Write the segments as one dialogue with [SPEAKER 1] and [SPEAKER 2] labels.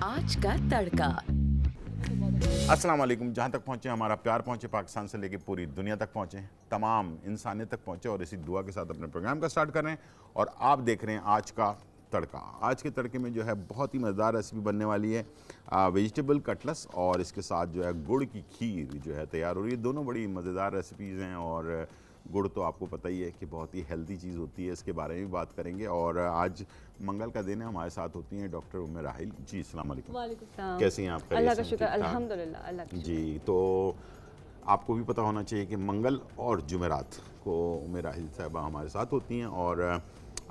[SPEAKER 1] आज का तड़का।
[SPEAKER 2] अस्सलाम वालेकुम। जहाँ तक पहुँचे हमारा प्यार पहुँचे, पाकिस्तान से लेके पूरी दुनिया तक पहुँचे, तमाम इंसानियत तक पहुँचे, और इसी दुआ के साथ अपने प्रोग्राम का स्टार्ट कर रहे हैं। और आप देख रहे हैं आज का तड़का। आज के तड़के में जो है बहुत ही मज़ेदार रेसिपी बनने वाली है, वेजिटेबल कटलेट्स, और इसके साथ जो है गुड़ की खीर जो है तैयार हो रही है। दोनों बड़ी मज़ेदार रेसिपीज़ हैं, और गुड़ तो आपको पता ही है कि बहुत ही हेल्दी चीज़ होती है, इसके बारे में भी बात करेंगे। और आज मंगल का दिन है, हमारे साथ होती हैं डॉक्टर उम्मे राहिल जी। अस्सलाम वालेकुम।
[SPEAKER 3] वालेकुम सलाम।
[SPEAKER 2] कैसी हैं आप?
[SPEAKER 3] अल्लाह का शुक्र, अल्हम्दुलिल्लाह, अल्लाह का शुक्र।
[SPEAKER 2] जी, तो आपको भी पता होना चाहिए कि मंगल और जुमेरात को उम्मे राहिल साहबा हमारे साथ होती हैं, और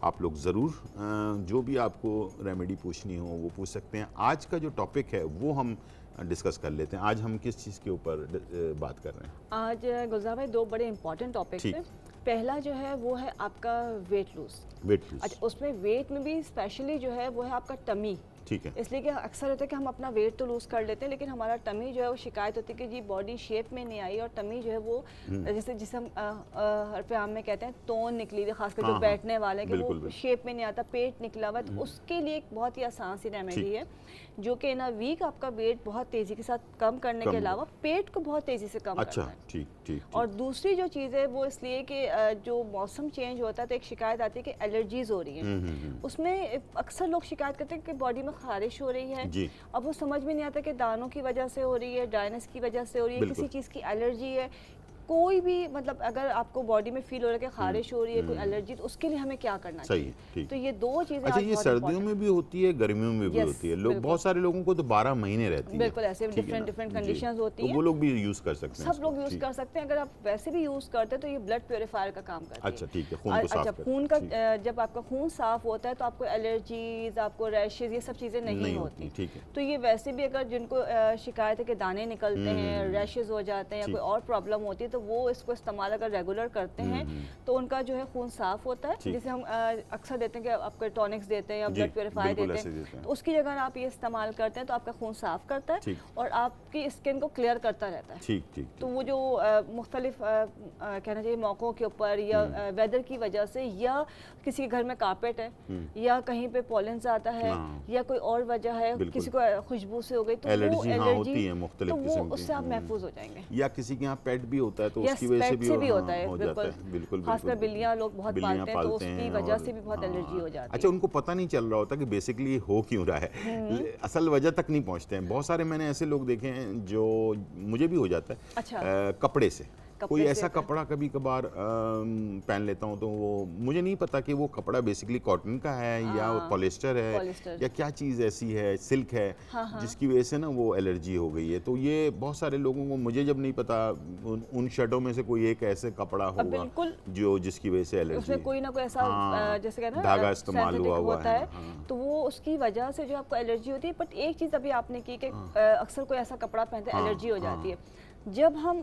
[SPEAKER 2] आप लोग ज़रूर जो भी आपको रेमेडी पूछनी हो वो पूछ सकते हैं। आज का जो टॉपिक है वो हम डिस्कस कर लेते हैं। आज हम किस चीज़ के ऊपर बात कर रहे हैं?
[SPEAKER 3] आज गुलजार भाई दो बड़े इंपॉर्टेंट टॉपिक्स हैं। पहला जो है वो है आपका वेट लूज। अच्छा, उसमें वेट में भी स्पेशली जो है वो है आपका टमी।
[SPEAKER 2] ठीक है।
[SPEAKER 3] इसलिए कि अक्सर होता है कि हम अपना वेट तो लूज़ कर लेते हैं, लेकिन हमारा टमी जो है वो शिकायत होती है कि जी बॉडी शेप में नहीं आई, और टमी जो है वो जिसे हम हरफे में कहते हैं तोन निकली हुई, खासकर जो बैठने वाले हैं कि वो शेप में नहीं आता, पेट निकला हुआ। तो उसके लिए एक बहुत ही आसान सी रेमेडी है जो कि इन अ वीक आपका वेट बहुत तेज़ी के साथ कम करने के अलावा पेट को बहुत तेज़ी से कम करता है।
[SPEAKER 2] ठीक।
[SPEAKER 3] और दूसरी जो चीज़ है वो इसलिए कि जो मौसम चेंज होता है तो एक शिकायत आती है कि एलर्जीज हो रही हैं। उसमें अक्सर लोग शिकायत करते हैं कि बॉडी में खारिश हो रही है। अब वो समझ में नहीं आता कि दानों की वजह से हो रही है, ड्राइनेस की वजह से हो रही है, किसी चीज़ की एलर्जी है, कोई भी मतलब अगर आपको बॉडी में फील हो रहा है कि खारिश हो रही है, कोई एलर्जी, तो उसके लिए हमें क्या करना चाहिए? तो ये दो चीज़ें।
[SPEAKER 2] अच्छा, ये सर्दियों में भी होती है, गर्मियों में भी होती है। लोग, बहुत सारे लोगों को तो 12 महीने रहती है।
[SPEAKER 3] बिल्कुल, ऐसे डिफरेंट कंडीशंस होती हैं,
[SPEAKER 2] वो लोग भी यूज़ कर सकते हैं।
[SPEAKER 3] सब लोग यूज़ कर सकते हैं। अगर आप वैसे भी यूज़ करते हैं तो ये ब्लड प्योरीफायर का काम करता है।
[SPEAKER 2] अच्छा, ठीक है। खून को साफ करता है।
[SPEAKER 3] खून का जब आपका खून साफ होता है तो आपको एलर्जीज, आपको रैशेज, ये सब चीज़ें नहीं होती।
[SPEAKER 2] ठीक है।
[SPEAKER 3] तो ये वैसे भी अगर जिनको शिकायत है कि दाने निकलते हैं, रैशेज हो जाते हैं या कोई और प्रॉब्लम होती है, तो वो इसको इस्तेमाल अगर रेगुलर करते हैं तो उनका जो है खून साफ होता है। जैसे हम अक्सर देते हैं कि आपको टॉनिक्स देते हैं या ब्लड प्योरीफायर देते हैं, तो उसकी जगह आप ये इस्तेमाल करते हैं तो आपका खून साफ करता है और आपकी स्किन को क्लियर करता रहता है।
[SPEAKER 2] ठीक।
[SPEAKER 3] तो वो जो मुख्तलिफ कहना चाहिए मौक़ों के ऊपर या वेदर की वजह से, या किसी के घर में कारपेट है, या कहीं पे पॉलेंस आता है, या कोई और वजह है, किसी को खुशबू से हो गई तो
[SPEAKER 2] एलर्जी होती है मुख्तलिफ
[SPEAKER 3] तो
[SPEAKER 2] किस्म
[SPEAKER 3] वो उससे आप महफूज हो जाएंगे।
[SPEAKER 2] या किसी के यहाँ पेट भी होता है तो उसकी वजह से भी
[SPEAKER 3] होता है।
[SPEAKER 2] बिल्कुल।
[SPEAKER 3] खासकर बिल्लियाँ लोग बहुत पालते हैं तो उसकी वजह से भी बहुत एलर्जी हो जाती है।
[SPEAKER 2] अच्छा, उनको पता नहीं चल रहा होता कि बेसिकली हो क्यों रहा है, असल वजह तक नहीं पहुँचते हैं। बहुत सारे मैंने ऐसे लोग देखे हैं जो, मुझे भी हो जाता है। अच्छा। कपड़े से कोई ऐसा कपड़ा कभी कभार पहन लेता हूँ तो वो मुझे नहीं पता कि वो कपड़ा बेसिकली कॉटन का है या पॉलिस्टर है या क्या चीज़ ऐसी है, सिल्क है, जिसकी वजह से ना वो एलर्जी हो गई है। तो ये बहुत सारे लोगों को, मुझे जब नहीं पता, उन शर्टों में से कोई एक ऐसे कपड़ा होगा जो जिसकी वजह से एलर्जी,
[SPEAKER 3] उसमें कोई ना कोई ऐसा जैसे कहना
[SPEAKER 2] धागा इस्तेमाल हुआ
[SPEAKER 3] होता है, तो वो उसकी वजह से जो आपको एलर्जी होती है। बट एक चीज़ अभी आपने की कि अक्सर कोई ऐसा कपड़ा पहनते हैं एलर्जी हो जाती है। जब हम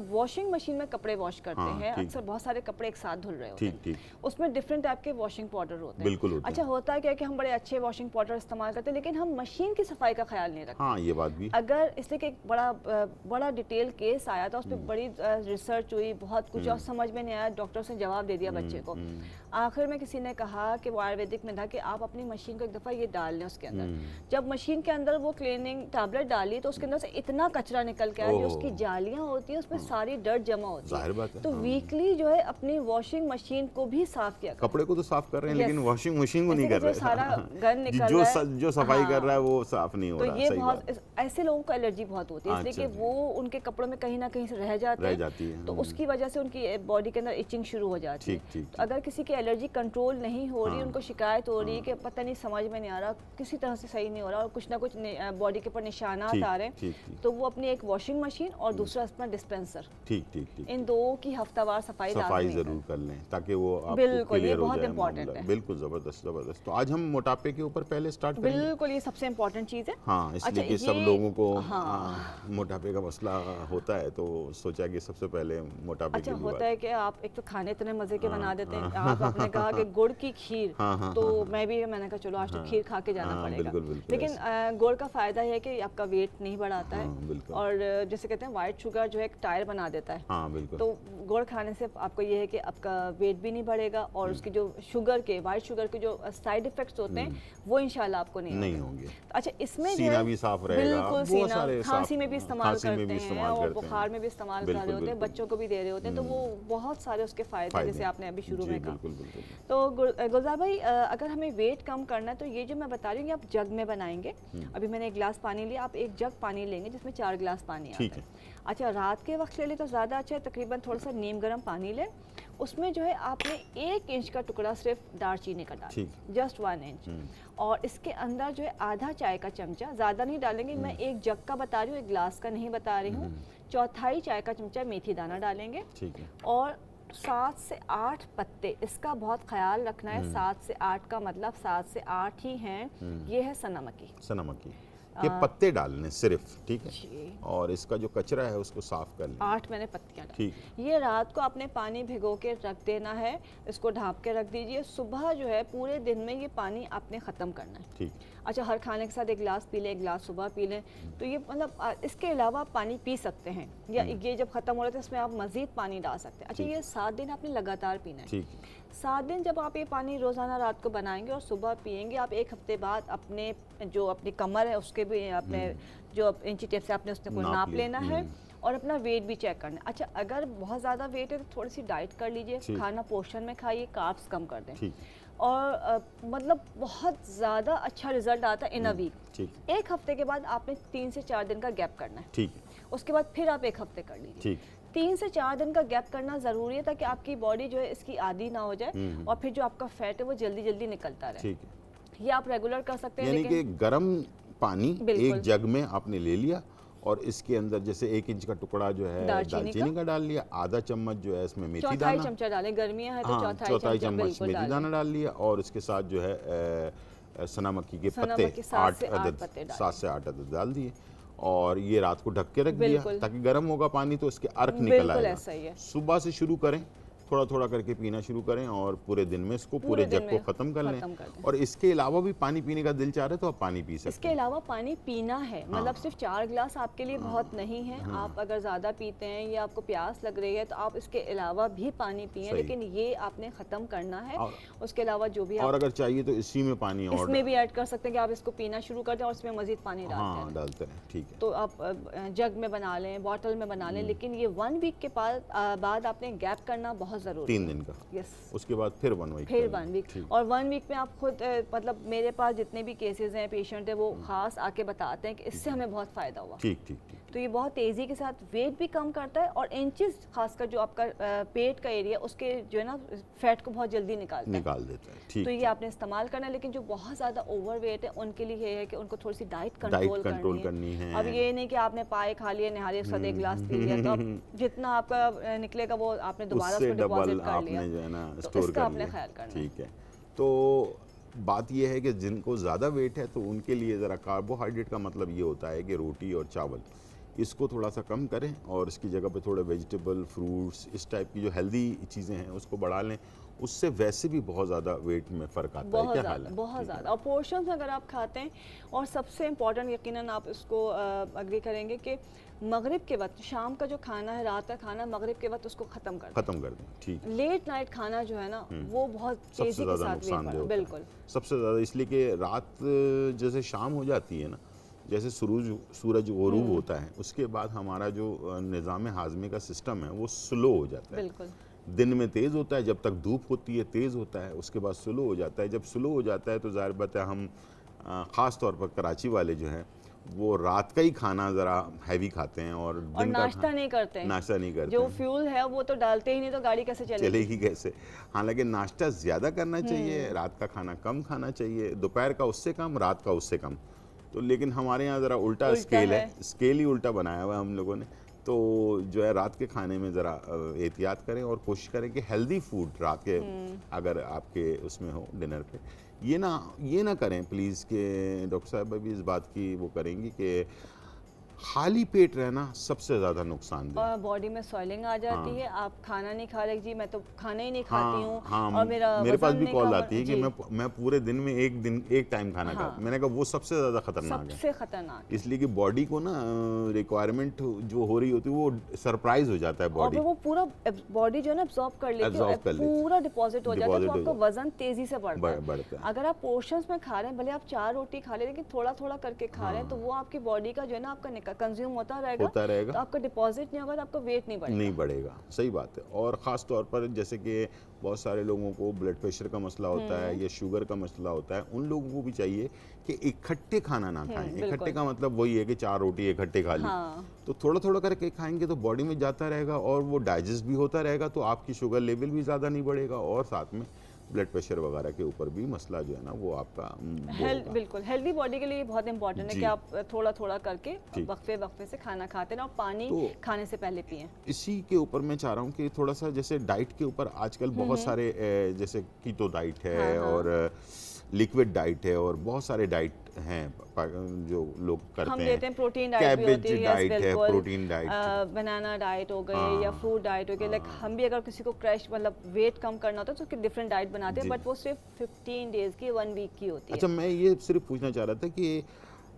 [SPEAKER 3] वॉशिंग मशीन में कपड़े वॉश करते हैं, अक्सर बहुत सारे कपड़े एक साथ धुल रहे होते हैं, उसमें डिफरेंट टाइप के वॉशिंग पाउडर होते हैं।
[SPEAKER 2] बिल्कुल होता
[SPEAKER 3] अच्छा, होता है क्या कि हम बड़े अच्छे वॉशिंग पाउडर इस्तेमाल करते हैं लेकिन हम मशीन की सफाई का ख्याल नहीं रखते।
[SPEAKER 2] हाँ, ये बात भी।
[SPEAKER 3] अगर इसलिए कि एक बड़ा डिटेल केस आया था, उस पर बड़ी रिसर्च हुई, बहुत कुछ, और समझ में नहीं आया, डॉक्टर्स ने जवाब दे दिया बच्चे को। आखिर में किसी ने कहा कि वो आयुर्वेदिक में था कि आप अपनी मशीन को एक दफ़ा ये डाल लें उसके अंदर। जब मशीन के अंदर वो क्लीनिंग टैबलेट डाली तो उसके अंदर से इतना कचरा निकल के आया, जो उसकी जालियाँ होती हैं उसमें सारी डर्ट जमा होती है। तो वीकली जो है अपनी वॉशिंग मशीन को भी साफ किया।
[SPEAKER 2] कपड़े को तो साफ कर रहे हैं लेकिन वॉशिंग मशीन को नहीं कर रहे।
[SPEAKER 3] सारा गन निकल रहा है,
[SPEAKER 2] जो सफाई कर रहा है वो साफ नहीं हो रहा।
[SPEAKER 3] तो ये बहुत ऐसे लोगों को एलर्जी बहुत होती है, इसलिए कि वो उनके कपड़ों में कहीं ना कहीं से रह जाती है, तो उसकी वजह से उनकी बॉडी के अंदर इचिंग शुरू हो जाती है। तो अगर किसी की एलर्जी कंट्रोल नहीं हो रही, उनको शिकायत हो रही है कि पता नहीं, समझ में नहीं आ रहा, किसी तरह से सही नहीं हो रहा और कुछ ना कुछ बॉडी के ऊपर निशानात आ रहे हैं, तो वो अपनी एक वॉशिंग मशीन और दूसरा अपना डिस्पेंसर, इन दो की हफ्तावार सफाई
[SPEAKER 2] जरूर कर लें ताकि वो
[SPEAKER 3] बिल्कुल, ये बहुत इंपॉर्टेंट है।
[SPEAKER 2] बिल्कुल, जबरदस्त। तो आज हम मोटापे के ऊपर पहले स्टार्ट करेंगे।
[SPEAKER 3] बिल्कुल, ये सबसे इम्पोर्टेंट चीज़ है।
[SPEAKER 2] हाँ, इसलिए कि सब लोगों को मोटापे का मसला होता है, तो सोचा कि सबसे पहले मोटापे के लिए
[SPEAKER 3] होता है कि आप एक तो खाने इतने मजे के बना देते हैं। आपने कहा कि गुड़ की खीर, तो मैंने कहा चलो आज तो खीर खा के जाना पड़ेगा। लेकिन गुड़ का फायदा है कि आपका वेट नहीं बढ़ाता है, और जैसे कहते हैं वाइट वाइट शुगर जो है एक टायर बना देता है।
[SPEAKER 2] हाँ बिल्कुल।
[SPEAKER 3] तो गुड़ खाने से आपको ये है कि आपका वेट भी नहीं बढ़ेगा और उसकी जो शुगर के वाइट शुगर के जो साइड इफेक्ट्स होते हैं वो इंशाल्लाह आपको नहीं
[SPEAKER 2] होंगे।
[SPEAKER 3] अच्छा, इसमें जो
[SPEAKER 2] सीना
[SPEAKER 3] है
[SPEAKER 2] भी साफ रहेगा,
[SPEAKER 3] बिल्कुल,
[SPEAKER 2] बहुत
[SPEAKER 3] सीना
[SPEAKER 2] सारे
[SPEAKER 3] खांसी में भी इस्तेमाल करते हैं और
[SPEAKER 2] करते
[SPEAKER 3] बुखार में भी इस्तेमाल कर रहे होते हैं, बच्चों को भी दे रहे होते हैं, तो वो बहुत सारे उसके फायदे हैं, जैसे आपने अभी शुरू में कहा। तो गुलजार भाई, अगर हमें वेट कम करना है तो ये जो मैं बता रही हूँ आप जग में बनाएंगे। अभी मैंने 1 गिलास पानी लिया, आप 1 जग पानी लेंगे जिसमें 4 गिलास पानी आता है। अच्छा, रात के वक्त ले ले तो ज़्यादा अच्छा है, तकरीबन थोड़ा सा नीम गर्म पानी लें, उसमें जो है आपने 1 इंच का टुकड़ा सिर्फ दालचीनी का डालें, जस्ट 1 इंच, और इसके अंदर जो है आधा चाय का चमचा, ज़्यादा नहीं डालेंगे, मैं 1 जग का बता रही हूँ, 1 गिलास का नहीं बता रही हूँ, चौथाई चाय का चमचा मेथी दाना डालेंगे, और 7 से 8 पत्ते, इसका बहुत ख्याल रखना है, 7 से 8 का मतलब 7 से 8 ही हैं, ये है सनामकी
[SPEAKER 2] के पत्ते डालने सिर्फ, ठीक है, और इसका जो कचरा है उसको साफ कर लें।
[SPEAKER 3] 8 मैंने पत्तियां डाली।
[SPEAKER 2] ठीक।
[SPEAKER 3] ये रात को आपने पानी भिगो के रख देना है, इसको ढाँप के रख दीजिए, सुबह जो है पूरे दिन में ये पानी आपने ख़त्म करना है।
[SPEAKER 2] ठीक।
[SPEAKER 3] अच्छा, हर खाने के साथ 1 गिलास पी लें, 1 गिलास सुबह पी लें, तो ये मतलब इसके अलावा आप पानी पी सकते हैं, या ये जब ख़त्म हो रहा है तो इसमें आप मज़ीद पानी डाल सकते हैं। अच्छा, ये 7 दिन आपने लगातार पीना है।
[SPEAKER 2] ठीक।
[SPEAKER 3] 7 दिन जब आप ये पानी रोज़ाना रात को बनाएंगे और सुबह पिएंगे, आप 1 हफ्ते बाद अपने जो अपनी कमर है उसके भी आपने जो इंची टेप से आपने उसने को नाप लेना है और अपना वेट भी चेक करना है। अच्छा, अगर बहुत ज़्यादा वेट है तो थोड़ी सी डाइट कर लीजिए, खाना पोर्शन में खाइए, कार्ब्स कम कर दें, और मतलब बहुत ज़्यादा अच्छा रिजल्ट आता है इन अ वीक। 1 हफ्ते के बाद आपने 3 से 4 दिन का गैप करना है, ठीक है, उसके बाद फिर आप 1 हफ्ते कर लीजिए। 3 से 4 दिन का गैप करना ज़रूरी है ताकि आपकी बॉडी जो है इसकी आदी ना हो जाए और फिर जो आपका फैट है वो जल्दी जल्दी निकलता रहे। ठीक है, ये आप रेगुलर कर सकते हैं,
[SPEAKER 2] यानी कि गर्म पानी 1 जग में आपने ले लिया और इसके अंदर जैसे 1 इंच का टुकड़ा जो है दालचीनी का डाल लिया, आधा चम्मच जो है इसमें मेथी दाना,
[SPEAKER 3] चौथाई चमचा डालें, गर्मियां है तो चौथाई चम्मच
[SPEAKER 2] मेथी दाना डाल लिया, और इसके साथ जो है सनामक्खी के पत्ते 7 से 8 अदद डाल दिए, और ये रात को ढक के रख दिया ताकि गर्म होगा पानी तो इसके अर्क निकल आएगा। सुबह से शुरू करें, थोड़ा थोड़ा करके पीना शुरू करें और पूरे दिन में इसको पूरे जग को ख़त्म कर लें। और इसके अलावा भी पानी पीने का दिल चाह रहे तो आप पानी पी सकते हैं।
[SPEAKER 3] इसके अलावा पानी पीना है, मतलब सिर्फ 4 गिलास आपके लिए बहुत नहीं है। आप अगर ज़्यादा पीते हैं या आपको प्यास लग रही है तो आप इसके अलावा भी पानी पिए, लेकिन ये आपने ख़त्म करना है। उसके अलावा जो भी
[SPEAKER 2] और अगर चाहिए तो इसी में पानी और
[SPEAKER 3] इसमें भी ऐड कर सकते हैं कि आप इसको पीना शुरू कर दें और इसमें मज़ीद पानी
[SPEAKER 2] डालते हैं। ठीक है,
[SPEAKER 3] तो आप जग में बना लें, बॉटल में बना लें, लेकिन ये 1 वीक के बाद आपने गैप करना बहुत ज़रूरी है।
[SPEAKER 2] 3 दिन का। उसके बाद फिर 1 वीक,
[SPEAKER 3] फिर 1 वीक, और 1 वीक में आप खुद मतलब मेरे पास जितने भी केसेस हैं, पेशेंट है, वो खास आके बताते हैं कि इससे हमें बहुत फ़ायदा हुआ। ठीक। तो ये बहुत तेज़ी के साथ वेट भी कम करता है और इंचेस खासकर जो आपका पेट का एरिया उसके जो है ना फैट को बहुत जल्दी निकाल देता है। ठीक। तो ये आपने इस्तेमाल करना है, लेकिन जो बहुत ज़्यादा ओवर वेट है उनके लिए ये है कि उनको थोड़ी सी डाइट कंट्रोल करनी है। अब ये नहीं कि आपने पाए खा लिए, नहारिए, उसका 1 गिलास पी लिया, तो अब जितना आपका निकलेगा वो आपने दोबारा उसको डिपॉजिट कर लिया,
[SPEAKER 2] जो है ना
[SPEAKER 3] तो
[SPEAKER 2] स्टोर
[SPEAKER 3] इसका
[SPEAKER 2] कर
[SPEAKER 3] आपने
[SPEAKER 2] लिया।
[SPEAKER 3] ख्याल करना।
[SPEAKER 2] ठीक है, तो बात यह है कि जिनको ज़्यादा वेट है तो उनके लिए ज़रा कार्बोहाइड्रेट का मतलब ये होता है कि रोटी और चावल इसको थोड़ा सा कम करें और इसकी जगह पे थोड़े वेजिटेबल, फ्रूट्स, इस टाइप की जो हेल्दी चीज़ें हैं उसको बढ़ा लें। उससे वैसे भी बहुत ज़्यादा वेट में फ़र्क आता है। क्या हाल है?
[SPEAKER 3] बहुत ज़्यादा, और पोर्शंस अगर आप खाते हैं, और सबसे इम्पॉर्टेंट यकीनन आप इसको अग्री करेंगे कि मगरिब के वक्त शाम का जो खाना है, रात का खाना, मगरिब के वक्त उसको ख़त्म कर दें। ठीक। लेट नाइट खाना जो है ना वो बहुत तेज़ी के साथ वेट बढ़ता है। बिल्कुल,
[SPEAKER 2] सबसे ज़्यादा, इसलिए कि रात जैसे शाम हो जाती है ना, जैसे सूरज गुरूब होता है, उसके बाद हमारा जो निज़ाम हाज़मे का सिस्टम है वो स्लो हो जाता है।
[SPEAKER 3] बिल्कुल,
[SPEAKER 2] दिन में तेज़ होता है, जब तक धूप होती है तेज़ होता है, उसके बाद स्लो हो जाता है। जब स्लो हो जाता है तो ज़ाहिर बात है हम ख़ास तौर पर कराची वाले जो हैं वो रात का ही खाना ज़रा हैवी खाते हैं और दिन का
[SPEAKER 3] नाश्ता नहीं करते। जो फ्यूल है वो तो डालते ही नहीं, तो गाड़ी कैसे
[SPEAKER 2] चलेगी कैसे। हालांकि नाश्ता ज़्यादा करना चाहिए, रात का खाना कम खाना चाहिए, दोपहर का उससे कम, रात का उससे कम। तो लेकिन हमारे यहाँ ज़रा उल्टा स्केल है, स्केल ही उल्टा बनाया हुआ है हम लोगों ने। तो जो है रात के खाने में ज़रा एहतियात करें और कोशिश करें कि हेल्दी फूड रात के अगर आपके उसमें हो डिनर पे, ये ना करें प्लीज़ कि डॉक्टर साहब अभी इस बात की वो करेंगी कि खाली पेट रहना सबसे ज़्यादा नुकसानदेह।
[SPEAKER 3] और बॉडी में सॉइलिंग आ जाती
[SPEAKER 2] हाँ।
[SPEAKER 3] है, आप खाना नहीं खा रहे, जी मैं तो खाना ही नहीं
[SPEAKER 2] हाँ,
[SPEAKER 3] खाती हूँ,
[SPEAKER 2] हाँ,
[SPEAKER 3] और
[SPEAKER 2] मेरे पास
[SPEAKER 3] वजन
[SPEAKER 2] भी
[SPEAKER 3] नहीं
[SPEAKER 2] कॉल
[SPEAKER 3] कम-
[SPEAKER 2] आती है कि
[SPEAKER 3] जी,
[SPEAKER 2] मैं पूरे दिन में एक टाइम खाना
[SPEAKER 3] हाँ।
[SPEAKER 2] खाता। मैंने कहा वो सबसे ज़्यादा खतरनाक है,
[SPEAKER 3] सबसे खतरनाक है।
[SPEAKER 2] इसलिए कि बॉडी को ना रिक्वायरमेंट जो हो रही होती है वो सरप्राइज हो जाता है
[SPEAKER 3] और
[SPEAKER 2] बॉडी,
[SPEAKER 3] फिर वो पूरा बॉडी जो है ना एब्जॉर्ब कर लेती है,
[SPEAKER 2] Absorb
[SPEAKER 3] और
[SPEAKER 2] कर लेती है।
[SPEAKER 3] पूरा डिपॉजिट हो जाता है,
[SPEAKER 2] Deposit
[SPEAKER 3] तो
[SPEAKER 2] हो
[SPEAKER 3] आपका
[SPEAKER 2] जाता
[SPEAKER 3] वजन तेजी से बढ़ता है।
[SPEAKER 2] बढ़ता है।
[SPEAKER 3] अगर आप पोर्शंस में खा रहे हैं, भले आप 4 रोटी खा रहे हैं, लेकिन थोड़ा थोड़ा करके खा रहे हैं, तो वो आपकी बॉडी का जो है ना आपका कंज्यूम होता रहेगा, तो आपका डिपॉजिट नहीं होगा, तो आपका वेट नहीं बढ़ेगा।
[SPEAKER 2] नहीं बढ़ेगा, सही बात है। और ख़ास तौर पर जैसे कि बहुत सारे लोगों को ब्लड प्रेशर का मसला होता है या शुगर का मसला होता है, उन लोगों को भी चाहिए कि इकट्ठे खाना ना खाएं।
[SPEAKER 3] बिल्कुल।
[SPEAKER 2] इकट्ठे का मतलब वही है कि 4 रोटी इकट्ठे खा ली,
[SPEAKER 3] हाँ।
[SPEAKER 2] तो थोड़ा थोड़ा करके खाएंगे तो बॉडी में जाता रहेगा और वो डाइजेस्ट भी होता रहेगा, तो आपकी शुगर लेवल भी ज़्यादा नहीं बढ़ेगा और साथ में ब्लड प्रेशर वगैरह के ऊपर भी मसला जो है ना वो आपका वो होगा।
[SPEAKER 3] बिल्कुल हेल्दी बॉडी के लिए ये बहुत इंपॉर्टेंट है
[SPEAKER 2] जी।
[SPEAKER 3] कि आप थोड़ा थोड़ा करके
[SPEAKER 2] ठीक।
[SPEAKER 3] वक्फे वक्फे से खाना खाते हैं, और पानी
[SPEAKER 2] तो
[SPEAKER 3] खाने से पहले पिएं।
[SPEAKER 2] इसी के ऊपर मैं चाह रहा हूँ कि थोड़ा सा जैसे डाइट के ऊपर आजकल बहुत सारे जैसे कीटो डाइट है
[SPEAKER 3] हाँ, हाँ।
[SPEAKER 2] और लिक्विड डाइट है और बहुत सारे डाइट हैं जो लोग करते
[SPEAKER 3] हम
[SPEAKER 2] हैं।
[SPEAKER 3] लेते हैं प्रोटीन डाइट भी होती है,
[SPEAKER 2] कैबेज डाइट है, प्रोटीन डाइट।
[SPEAKER 3] बनाना डाइट हो गई,
[SPEAKER 2] हाँ,
[SPEAKER 3] या फ्रूट डाइट हो गई। लाइक हम भी अगर किसी को क्रैश मतलब वेट कम करना होता है तो उसकी डिफरेंट डाइट बनाते हैं,
[SPEAKER 2] जी।
[SPEAKER 3] बट वो सिर्फ 15 डेज की 1 वीक की होती है।
[SPEAKER 2] अच्छा, मैं ये सिर्फ पूछना चाह रहा था कि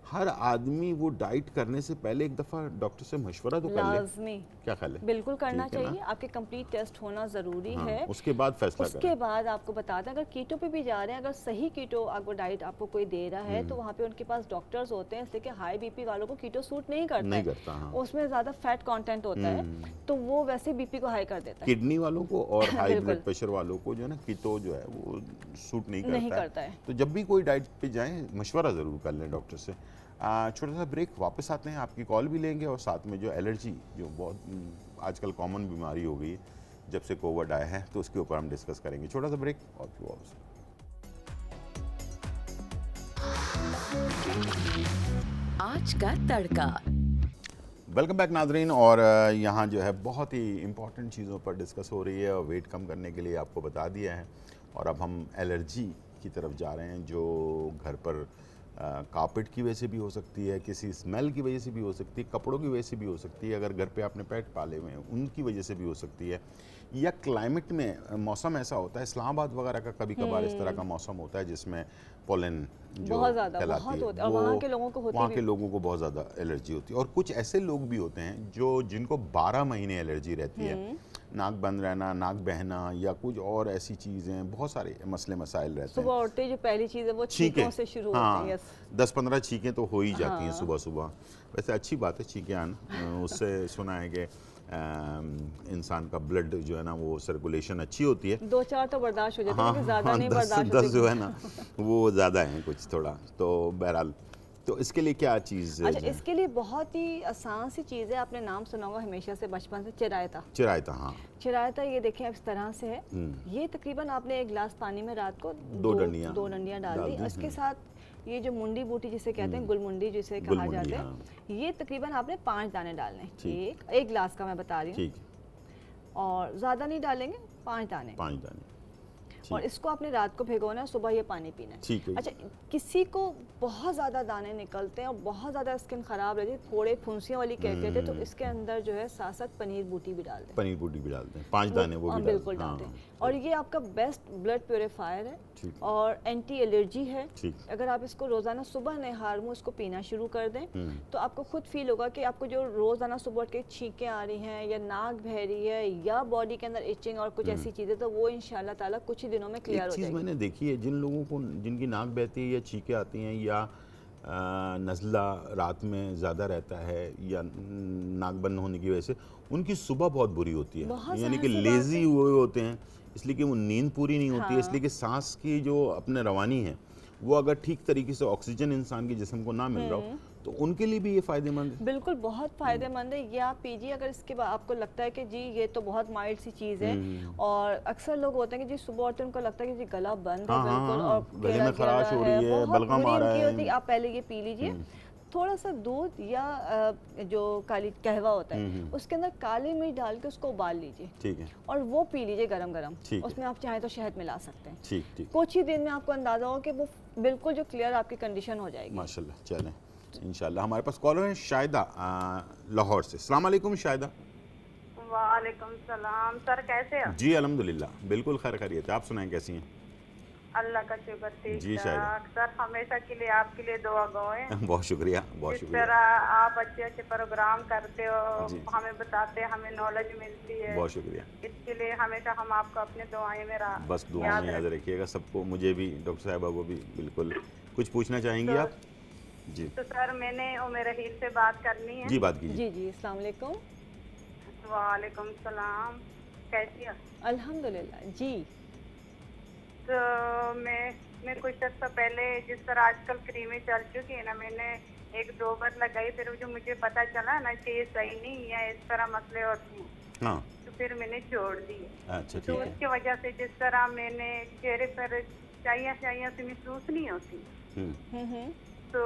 [SPEAKER 2] हर आदमी वो डाइट करने से पहले एक दफ़ा डॉक्टर से मशवरा तो कर ले,
[SPEAKER 3] लाजमी
[SPEAKER 2] क्या ख्याल है?
[SPEAKER 3] बिल्कुल करना
[SPEAKER 2] ठीक है ना?
[SPEAKER 3] चाहिए, आपके कंप्लीट टेस्ट होना ज़रूरी
[SPEAKER 2] हाँ,
[SPEAKER 3] है।
[SPEAKER 2] उसके बाद फैसला
[SPEAKER 3] उसके
[SPEAKER 2] करें।
[SPEAKER 3] बाद आपको बताते हैं, अगर कीटो पे भी जा रहे हैं, अगर सही कीटो आपको डाइट आपको कोई दे रहा है, तो वहाँ पे उनके पास डॉक्टर्स होते हैं, इसलिए कि हाई बीपी वालों को कीटो सूट नहीं करता
[SPEAKER 2] नहीं
[SPEAKER 3] है।
[SPEAKER 2] करता, हाँ।
[SPEAKER 3] उसमें ज़्यादा फैट कंटेंट होता है, तो वो वैसे बीपी को हाई कर देता है।
[SPEAKER 2] किडनी वालों को और हाई
[SPEAKER 3] बिल्कुल।
[SPEAKER 2] ब्लड प्रेशर वालों को जो है ना कीटो जो है वो सूट नहीं
[SPEAKER 3] करता है।
[SPEAKER 2] तो जब भी कोई डाइट पे जाएं मशवरा ज़रूर कर लें डॉक्टर से। छोटा सा ब्रेक, वापस आते हैं, आपकी कॉल भी लेंगे और साथ में जो एलर्जी जो बहुत आजकल कॉमन बीमारी हो गई है जब से कोविड आया है, तो उसके ऊपर हम डिस्कस करेंगे। छोटा सा ब्रेक और फिर वापस।
[SPEAKER 1] आज का तड़का।
[SPEAKER 2] वेलकम बैक नाजरीन। और यहाँ जो है बहुत ही इम्पॉर्टेंट चीज़ों पर डिस्कस हो रही है और वेट कम करने के लिए आपको बता दिया है। और अब हम एलर्जी की तरफ जा रहे हैं जो घर पर कारपेट की वजह से भी हो सकती है, किसी स्मेल की वजह से भी हो सकती है, कपड़ों की वजह से भी हो सकती है, अगर घर पे आपने पेट पाले हुए हैं उनकी वजह से भी हो सकती है, या क्लाइमेट में मौसम ऐसा होता है, इस्लामाबाद वगैरह का कभी कभार इस तरह का मौसम होता है जिसमें पोलन जो
[SPEAKER 3] बहुत ज़्यादा
[SPEAKER 2] कहलाती
[SPEAKER 3] बहुत
[SPEAKER 2] है,
[SPEAKER 3] होता है, और वहाँ के लोगों को होती
[SPEAKER 2] वहाँ
[SPEAKER 3] भी।
[SPEAKER 2] के लोगों को बहुत ज़्यादा एलर्जी होती है। और कुछ ऐसे लोग भी होते हैं जिनको 12 महीने एलर्जी रहती है, नाक बंद रहना, नाक बहना या कुछ और ऐसी चीज़ें, बहुत सारे मसले मसाइल रहते हैं।
[SPEAKER 3] सुबह उठते ही जो पहली चीज़ है वो छींकों से शुरू होती है। यस।
[SPEAKER 2] 10-15 छींकें तो हो ही जाती हैं सुबह सुबह। वैसे अच्छी बात है छींकें आना, उससे सुना है कि इंसान का ब्लड जो है ना वो सर्कुलेशन अच्छी होती है।
[SPEAKER 3] 2-4 तो बर्दाश्त हो जाते हैं,
[SPEAKER 2] हाँ
[SPEAKER 3] लेकिन ज़्यादा
[SPEAKER 2] हाँ,
[SPEAKER 3] नहीं
[SPEAKER 2] 10
[SPEAKER 3] बर्दाश्त
[SPEAKER 2] 10
[SPEAKER 3] होती।
[SPEAKER 2] जो है ना वो ज़्यादा हैं कुछ थोड़ा। तो बहरहाल, तो इसके लिए क्या चीज़
[SPEAKER 3] अच्छा, इसके लिए बहुत ही आसान सी चीज़ है, आपने नाम सुना होगा हमेशा से बचपन से, चिरायता।
[SPEAKER 2] चिरायता, हाँ।
[SPEAKER 3] चिरायता ये देखिए इस तरह से है, ये तकरीबन आपने 1 गिलास पानी में रात को
[SPEAKER 2] 2 डंडियाँ
[SPEAKER 3] दो डंडियाँ डाल दी। इसके साथ ये जो मुंडी बूटी जिसे कहते हैं, गुलमुंडी जिसे कहा
[SPEAKER 2] गुलमुंडी,
[SPEAKER 3] जाता है,
[SPEAKER 2] हाँ।
[SPEAKER 3] ये तकरीबन आपने 5 दाने डालने हैं।
[SPEAKER 2] ठीक।
[SPEAKER 3] एक गिलास का मैं बता रही हूँ,
[SPEAKER 2] ठीक,
[SPEAKER 3] और ज़्यादा नहीं डालेंगे, 5 दाने।
[SPEAKER 2] 5 दाने।
[SPEAKER 3] और इसको आपने रात को भिगोना है, सुबह ये पानी पीना है।
[SPEAKER 2] ठीक है।
[SPEAKER 3] अच्छा, किसी को बहुत ज़्यादा दाने निकलते हैं और बहुत ज़्यादा स्किन ख़राब रहती है, थोड़े फुंसियों वाली कैफियत है, तो इसके अंदर जो है साथ साथ पनीर बूटी भी डाल दें।
[SPEAKER 2] पनीर बूटी भी डालते हैं, 5 दाने वो भी
[SPEAKER 3] बिल्कुल डालते हैं। और ये आपका बेस्ट ब्लड प्योरीफायर है
[SPEAKER 2] ठीक।
[SPEAKER 3] और एंटी एलर्जी है।
[SPEAKER 2] ठीक।
[SPEAKER 3] अगर आप इसको रोज़ाना सुबह नहार मुँह इसको पीना शुरू कर दें, तो आपको खुद फील होगा कि आपको जो रोज़ाना सुबह उठ के छींकें आ रही हैं या नाक बह रही है या बॉडी के अंदर इचिंग और कुछ ऐसी चीज़ें, तो वो इंशाल्लाह ताला कुछ ही दिनों में क्लियर
[SPEAKER 2] एक
[SPEAKER 3] हो
[SPEAKER 2] चीज़
[SPEAKER 3] जाएगी।
[SPEAKER 2] मैंने देखी है, जिन लोगों को जिनकी नाक बहती है या छींकें आती हैं या नज़ला रात में ज़्यादा रहता है या नाक बंद होने की वजह से उनकी सुबह बहुत बुरी होती है,
[SPEAKER 3] बहुत
[SPEAKER 2] यानी कि
[SPEAKER 3] ज़ाहिर सी बात
[SPEAKER 2] लेज़ी हुए होते हैं, इसलिए कि वो नींद पूरी नहीं होती है,
[SPEAKER 3] हाँ।
[SPEAKER 2] इसलिए कि सांस की जो अपने रवानी है वो अगर ठीक तरीके से ऑक्सीजन इंसान के जिस्म को ना मिल रहा हो तो उनके लिए भी ये फ़ायदेमंद है।
[SPEAKER 3] बिल्कुल बहुत फ़ायदेमंद है, ये आप पीजिए। अगर इसके बाद आपको लगता है कि जी ये तो बहुत माइल्ड सी चीज़ है, और अक्सर लोग होते हैं कि जी सुबह उठते उनको लगता है कि जी गला बंद है
[SPEAKER 2] हाँ,
[SPEAKER 3] बिल्कुल,
[SPEAKER 2] हाँ,
[SPEAKER 3] और
[SPEAKER 2] गले में
[SPEAKER 3] घेरा
[SPEAKER 2] खराश हो
[SPEAKER 3] घेरा
[SPEAKER 2] रही है,
[SPEAKER 3] बहुत
[SPEAKER 2] बलगम
[SPEAKER 3] बुरी
[SPEAKER 2] आ रहा
[SPEAKER 3] उनकी
[SPEAKER 2] है।
[SPEAKER 3] होती है। आप पहले ये पी लीजिए, थोड़ा सा दूध या जो काली कहवा होता है उसके अंदर काली मिर्च डाल के उसको उबाल लीजिए,
[SPEAKER 2] ठीक है,
[SPEAKER 3] और वो पी लीजिए गरम गरम।
[SPEAKER 2] ठीक है।
[SPEAKER 3] उसमें आप चाहें तो शहद मिला सकते हैं।
[SPEAKER 2] ठीक ठीक,
[SPEAKER 3] कुछ ही दिन में आपको अंदाज़ा हो कि वो बिल्कुल जो क्लियर आपकी कंडीशन हो जाएगी।
[SPEAKER 2] माशाल्लाह। चलें, इंशाल्लाह। हमारे पास कॉलर है शाहिदा लाहौर से। अस्सलाम वालेकुम शाहिदा।
[SPEAKER 4] वालेकुम सलाम सर, कैसे हो?
[SPEAKER 2] जी अल्हम्दुलिल्लाह बिल्कुल खैर खैरियत है। आप सुनाएं कैसी हैं?
[SPEAKER 4] अल्लाह का शुक्र ठीक
[SPEAKER 2] जी, शायद।
[SPEAKER 4] ठाक। सर हमेशा के लिए आपके लिए दुआ गए।
[SPEAKER 2] बहुत शुक्रिया, बहुत
[SPEAKER 4] जिस
[SPEAKER 2] शुक्रिया,
[SPEAKER 4] तरह आप अच्छे अच्छे प्रोग्राम करते हो,
[SPEAKER 2] जी।
[SPEAKER 4] हमें बताते हैं, हमें नॉलेज मिलती है।
[SPEAKER 2] बहुत शुक्रिया।
[SPEAKER 4] इसके लिए हमेशा हम आपको अपने दुआएं में
[SPEAKER 2] बस दुआ में याद रखिएगा सबको, मुझे भी, डॉक्टर साहिबा को भी। बिल्कुल। कुछ पूछना चाहेंगी
[SPEAKER 4] तो-
[SPEAKER 2] आप? जी
[SPEAKER 4] तो सर मैंने उमेर रहील से बात करनी है।
[SPEAKER 2] जी बात कीजिए।
[SPEAKER 3] जी जी, अस्सलाम वालेकुम।
[SPEAKER 4] वालेकुम सलाम, कैसी हो?
[SPEAKER 3] अल्हम्दुलिल्लाह जी।
[SPEAKER 4] तो मैं कुछ अर्सा पहले, जिस तरह आजकल क्रीमें चल चुकी है ना, मैंने 1-2 बार लगाई, फिर जो मुझे पता चला ना कि ये सही नहीं है, इस तरह मसले होते हैं,
[SPEAKER 2] हाँ
[SPEAKER 4] तो फिर मैंने छोड़ दी।
[SPEAKER 2] अच्छा
[SPEAKER 4] तो
[SPEAKER 2] ठीक है।
[SPEAKER 4] उसकी वजह से जिस तरह मैंने चेहरे पर चाहिए से महसूस नहीं होती,
[SPEAKER 3] हम्म,
[SPEAKER 4] तो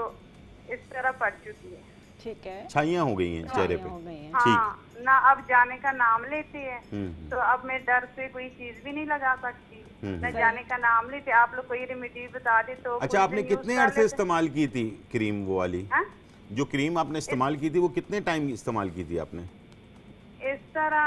[SPEAKER 4] इस तरह पड़ चुकी है।
[SPEAKER 3] ठीक है।
[SPEAKER 2] छाइयाँ हो गई हैं चेहरे पे।
[SPEAKER 3] हो गई हैं।
[SPEAKER 4] हाँ ना, अब जाने का नाम लेते हैं,
[SPEAKER 2] हम्म,
[SPEAKER 4] तो अब मैं डर से कोई चीज भी नहीं लगा सकती।
[SPEAKER 2] हम्म।
[SPEAKER 4] न जाने का नाम लेते, आप लोग कोई रेमेडी बता दे तो
[SPEAKER 2] अच्छा,
[SPEAKER 4] कुछ
[SPEAKER 2] आपने
[SPEAKER 4] दिन
[SPEAKER 2] कितने
[SPEAKER 4] use कर
[SPEAKER 2] अरसे
[SPEAKER 4] लेते।
[SPEAKER 2] इस्तेमाल की थी क्रीम वो वाली?
[SPEAKER 4] हाँ?
[SPEAKER 2] जो क्रीम आपने इस्तेमाल की थी वो कितने टाइम इस्तेमाल की थी आपने?
[SPEAKER 4] इस तरह